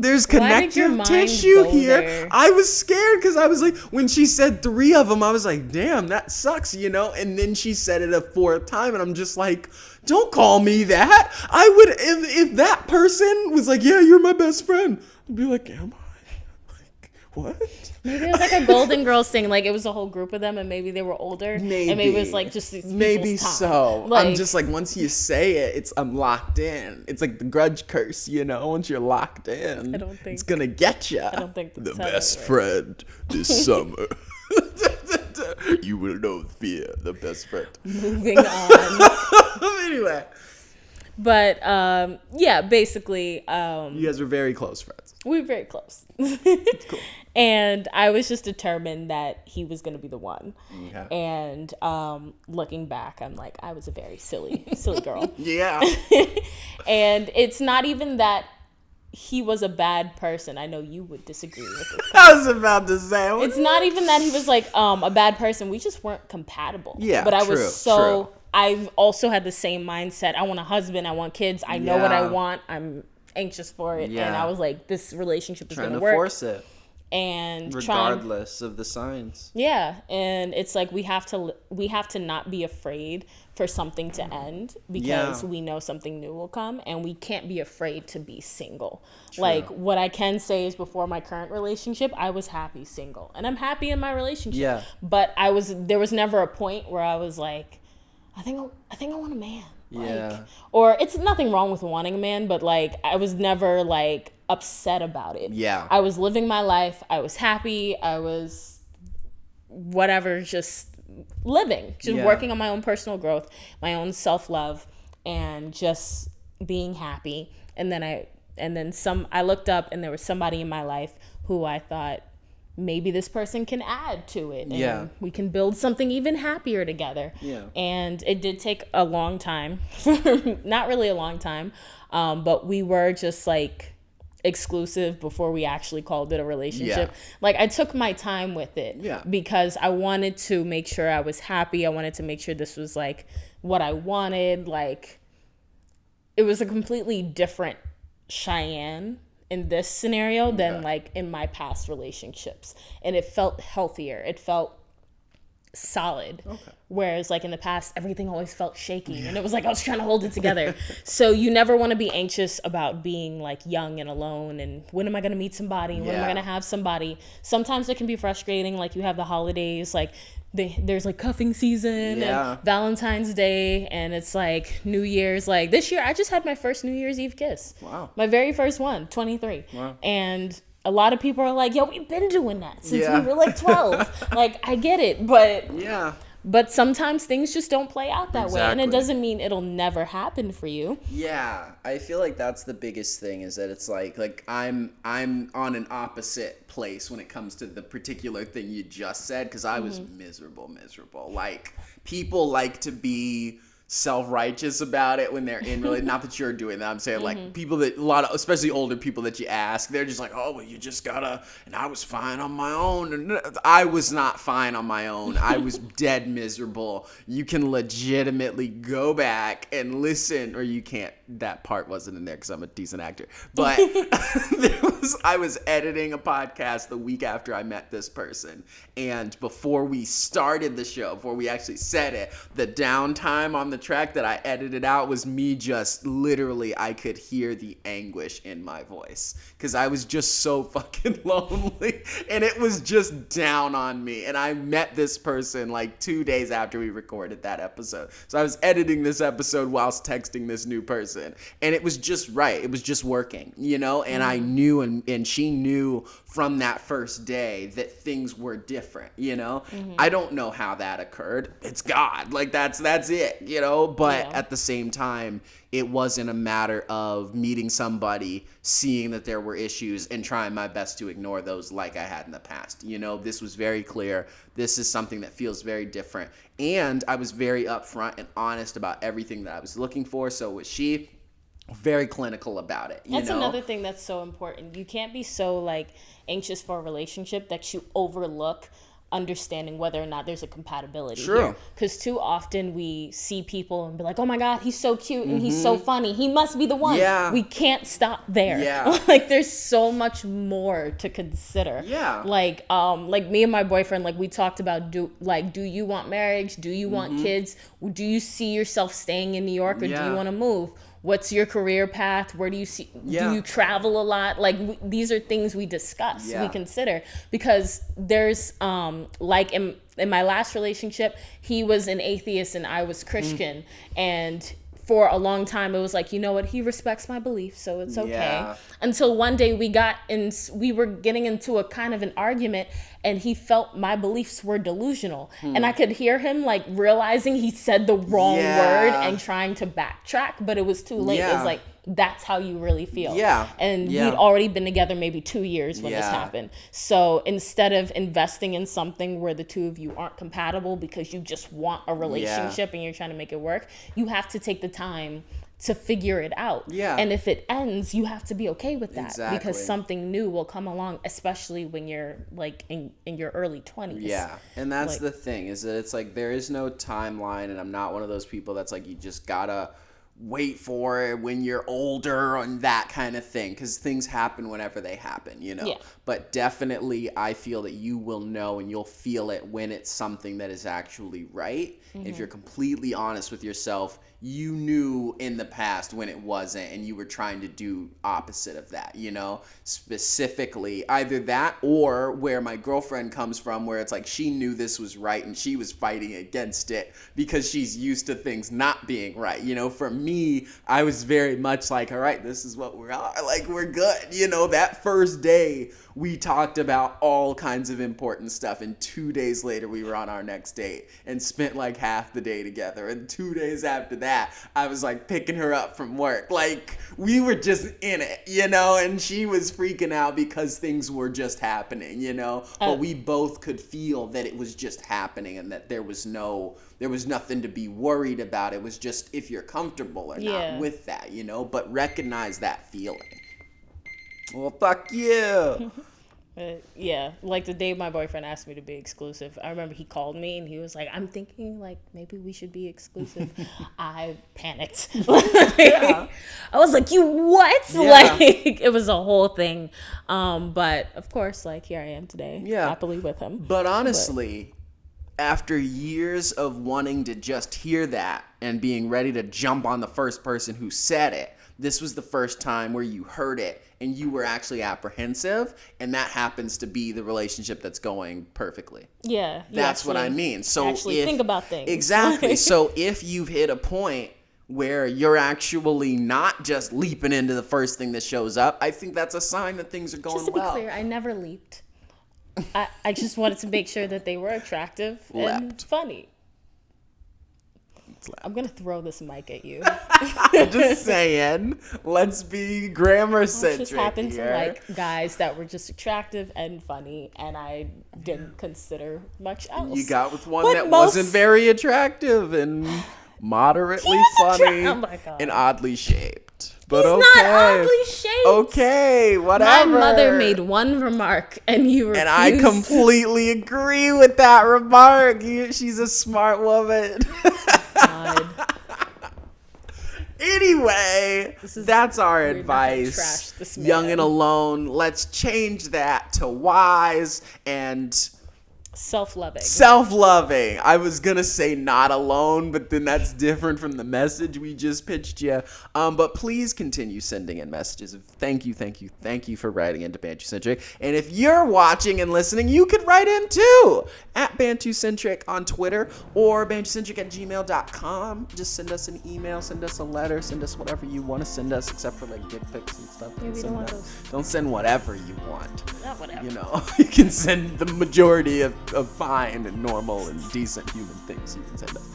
there's connective tissue here. There? I was scared because I was like, when she said 3 of them, I was like, damn, that sucks, you know? And then she said it a 4th time, and I'm just like, don't call me that. I would, if that person was like, yeah, you're my best friend, I'd be like, am I? Like, what? Maybe it was like a Golden Girls thing. Like, it was a whole group of them, and maybe they were older. Maybe. And maybe it was like just these Maybe time. so. Like, I'm just like, once you say it, I'm locked in. It's like the grudge curse, you know? Once you're locked in, I don't think it's gonna get you. I don't think the that's how best that friend this summer. You will know fear, the best friend. Moving on. Anyway. But yeah, basically, You guys were very close friends. we were very close. Cool. And I was just determined that he was going to be the one. Okay. And looking back, I'm like, I was a very silly girl. Yeah. And it's not even that he was a bad person. I know you would disagree with this. I was about to say. It's not even that he was like a bad person. We just weren't compatible. Yeah, but I true, was so... true. I've also had the same mindset. I want a husband. I want kids. I know what I want. I'm anxious for it. Yeah. And I was like, this relationship is going Trying to to work. force it. And Regardless of the signs. yeah. And it's like, we have to not be afraid for something to end, because we know something new will come, and we can't be afraid to be single. True. Like, what I can say is, before my current relationship, I was happy single, and I'm happy in my relationship. Yeah. But there was never a point where I was like, I think I want a man. Yeah. Or it's nothing wrong with wanting a man, but like, I was never like upset about it. Yeah. I was living my life. I was happy. I was whatever, just living, just working on my own personal growth, my own self-love, and just being happy. And then I looked up, and there was somebody in my life who I thought, maybe this person can add to it, and we can build something even happier together. Yeah. And it did take a long time, not really a long time, but we were just like exclusive before we actually called it a relationship. Yeah. Like, I took my time with it because I wanted to make sure I was happy. I wanted to make sure this was like what I wanted. Like, it was a completely different Cheyenne in this scenario than like in my past relationships, and it felt healthier. It felt solid. Whereas like in the past, everything always felt shaky, and it was like I was trying to hold it together. So you never want to be anxious about being like young and alone, and when am I going to meet somebody? When am I going to have somebody? Sometimes it can be frustrating. Like, you have the holidays, like there's like cuffing season and Valentine's Day, and it's like New Year's. Like, this year I just had my first New Year's Eve kiss. Wow. My very first one, 23. Wow. And a lot of people are like, yo, we've been doing that since we were like 12. Like, I get it, but sometimes things just don't play out that way, and it doesn't mean it'll never happen for you. Yeah, I feel like that's the biggest thing, is that it's like I'm on an opposite place when it comes to the particular thing you just said, because I was miserable. Like, people like to be self-righteous about it when they're in really, not that you're doing that, I'm saying like people that, especially older people that you ask, they're just like, oh, well, you just gotta, and I was fine on my own, and I was not fine on my own. I was dead miserable. You can legitimately go back and listen, or you can't, that part wasn't in there because I'm a decent actor, but I was editing a podcast the week after I met this person, and before we started the show, before we actually said it, the downtime on the track that I edited out was me just literally, I could hear the anguish in my voice because I was just so fucking lonely, and it was just down on me. And I met this person like 2 days after we recorded that episode, so I was editing this episode whilst texting this new person, and it was just right, it was just working, you know. And I knew, and she knew from that first day that things were different, you know. I don't know how that occurred. It's God, like that's it, you know. But at the same time, it wasn't a matter of meeting somebody, seeing that there were issues, and trying my best to ignore those like I had in the past. You know, this was very clear. This is something that feels very different. And I was very upfront and honest about everything that I was looking for. So was she. Very clinical about it. That's another thing that's so important. You can't be so like anxious for a relationship that you overlook understanding whether or not there's a compatibility here. Because too often we see people and be like, oh my God, he's so cute and he's so funny, he must be the one. We can't stop there. Like, there's so much more to consider. Like me and my boyfriend, like, we talked about do you want marriage? Do you want kids? Do you see yourself staying in New York, or do you want to move? what's your career path? Where do you see, do you travel a lot? Like these are things we discuss, we consider, because there's like in my last relationship, he was an atheist and I was Christian. And for a long time, it was like, you know what? He respects my beliefs, so it's okay. Yeah. Until one day we were getting into a kind of an argument, and he felt my beliefs were delusional. And I could hear him like realizing he said the wrong word and trying to backtrack, but it was too late. It was like, that's how you really feel. Yeah. And we'd already been together maybe 2 years when this happened. So instead of investing in something where the two of you aren't compatible because you just want a relationship and you're trying to make it work, you have to take the time to figure it out. Yeah. And if it ends, you have to be okay with that. Exactly. Because something new will come along, especially when you're like in your early 20s. Yeah. And that's like, the thing, is that it's like there is no timeline, and I'm not one of those people that's like you just gotta wait for it when you're older and that kind of thing, because things happen whenever they happen, you know. But definitely I feel that you will know and you'll feel it when it's something that is actually right. If you're completely honest with yourself, you knew in the past when it wasn't, and you were trying to do opposite of that, you know. Specifically either that, or where my girlfriend comes from, where it's like she knew this was right and she was fighting against it because she's used to things not being right, you know. For me, I was very much like, all right, this is what we are, like we're good, you know. That first day we talked about all kinds of important stuff, and 2 days later we were on our next date and spent like half the day together, and 2 days after that I was like picking her up from work, like we were just in it, you know. And she was freaking out because things were just happening, you know. But we both could feel that it was just happening, and that there was nothing to be worried about. It was just if you're comfortable or not with that, you know. But recognize that feeling. Well, fuck you. Like the day my boyfriend asked me to be exclusive, I remember he called me and he was like, I'm thinking like maybe we should be exclusive. I panicked. I was like, you what? Like it was a whole thing. But of course, like here I am today, happily with him. But honestly, after years of wanting to just hear that and being ready to jump on the first person who said it, this was the first time where you heard it and you were actually apprehensive, and that happens to be the relationship that's going perfectly. Yeah. That's what I mean. So actually think about things. Exactly. So if you've hit a point where you're actually not just leaping into the first thing that shows up, I think that's a sign that things are going well. Just to be clear, I never leaped. I just wanted to make sure that they were attractive and funny. I'm going to throw this mic at you. Just saying. Let's be grammar-centric. It just happened to like guys that were just attractive and funny, and I didn't consider much else. You got with one that wasn't very attractive and moderately funny and oddly shaped. But He's not oddly shaped. Okay, whatever. My mother made one remark, and you refused. And I completely agree with that remark. She's a smart woman. Anyway, that's our advice. Young and alone. Let's change that to wise and self-loving. I was gonna say not alone, but then that's different from the message we just pitched you. But please continue sending in messages of thank you for writing into Bantucentric. And if you're watching and listening, you could write in too at Bantucentric on Twitter or bantucentric@gmail.com. Just send us an email, send us a letter, send us whatever you want to send us, except for like dick pics and stuff. Yeah, we don't want those. Don't send whatever you want. Not whatever. You know, you can send the majority of fine and normal and decent human things you can send us.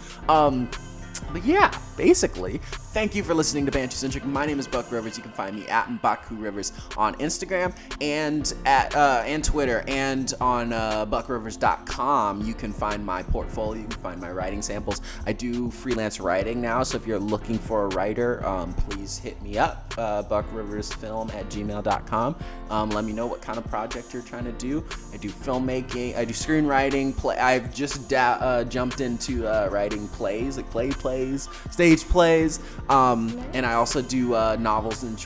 But yeah, basically, thank you for listening to Bantucentric. My name is Buck Rivers. You can find me at Mbaku Rivers on Instagram and and Twitter, and on buckrivers.com. You can find my portfolio. You can find my writing samples. I do freelance writing now, so if you're looking for a writer, please hit me up, buckriversfilm@gmail.com. Let me know what kind of project you're trying to do. I do filmmaking. I do screenwriting. I've just jumped into writing plays, like plays, stage plays, and I also do novels and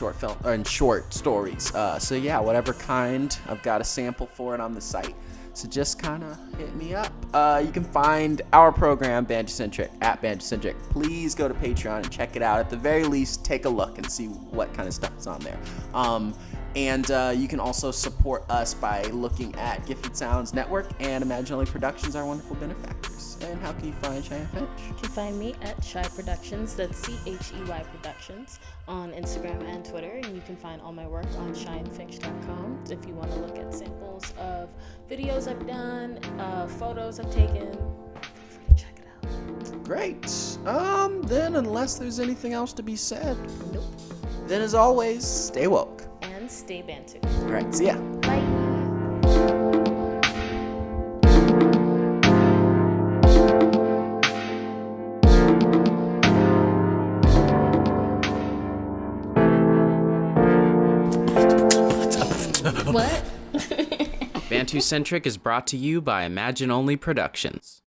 short stories. So yeah, whatever kind, I've got a sample for it on the site. So just kind of hit me up. You can find our program, Bantucentric, at Bantucentric. Please go to Patreon and check it out. At the very least, take a look and see what kind of stuff is on there. And you can also support us by looking at Gifted Sounds Network and Imagine Only Productions, our wonderful benefactors. And how can you find Cheyenne Finch? You can find me at Shy Productions, that's CHEY Productions, on Instagram and Twitter. And you can find all my work on cheyennefinch.com if you want to look at samples of videos I've done, photos I've taken. Feel free to check it out. Great. Then unless there's anything else to be said, Nope. then as always, stay woke. And stay Bantu. All right, see ya. Bye. What? Bantucentric is brought to you by Imagine Only Productions.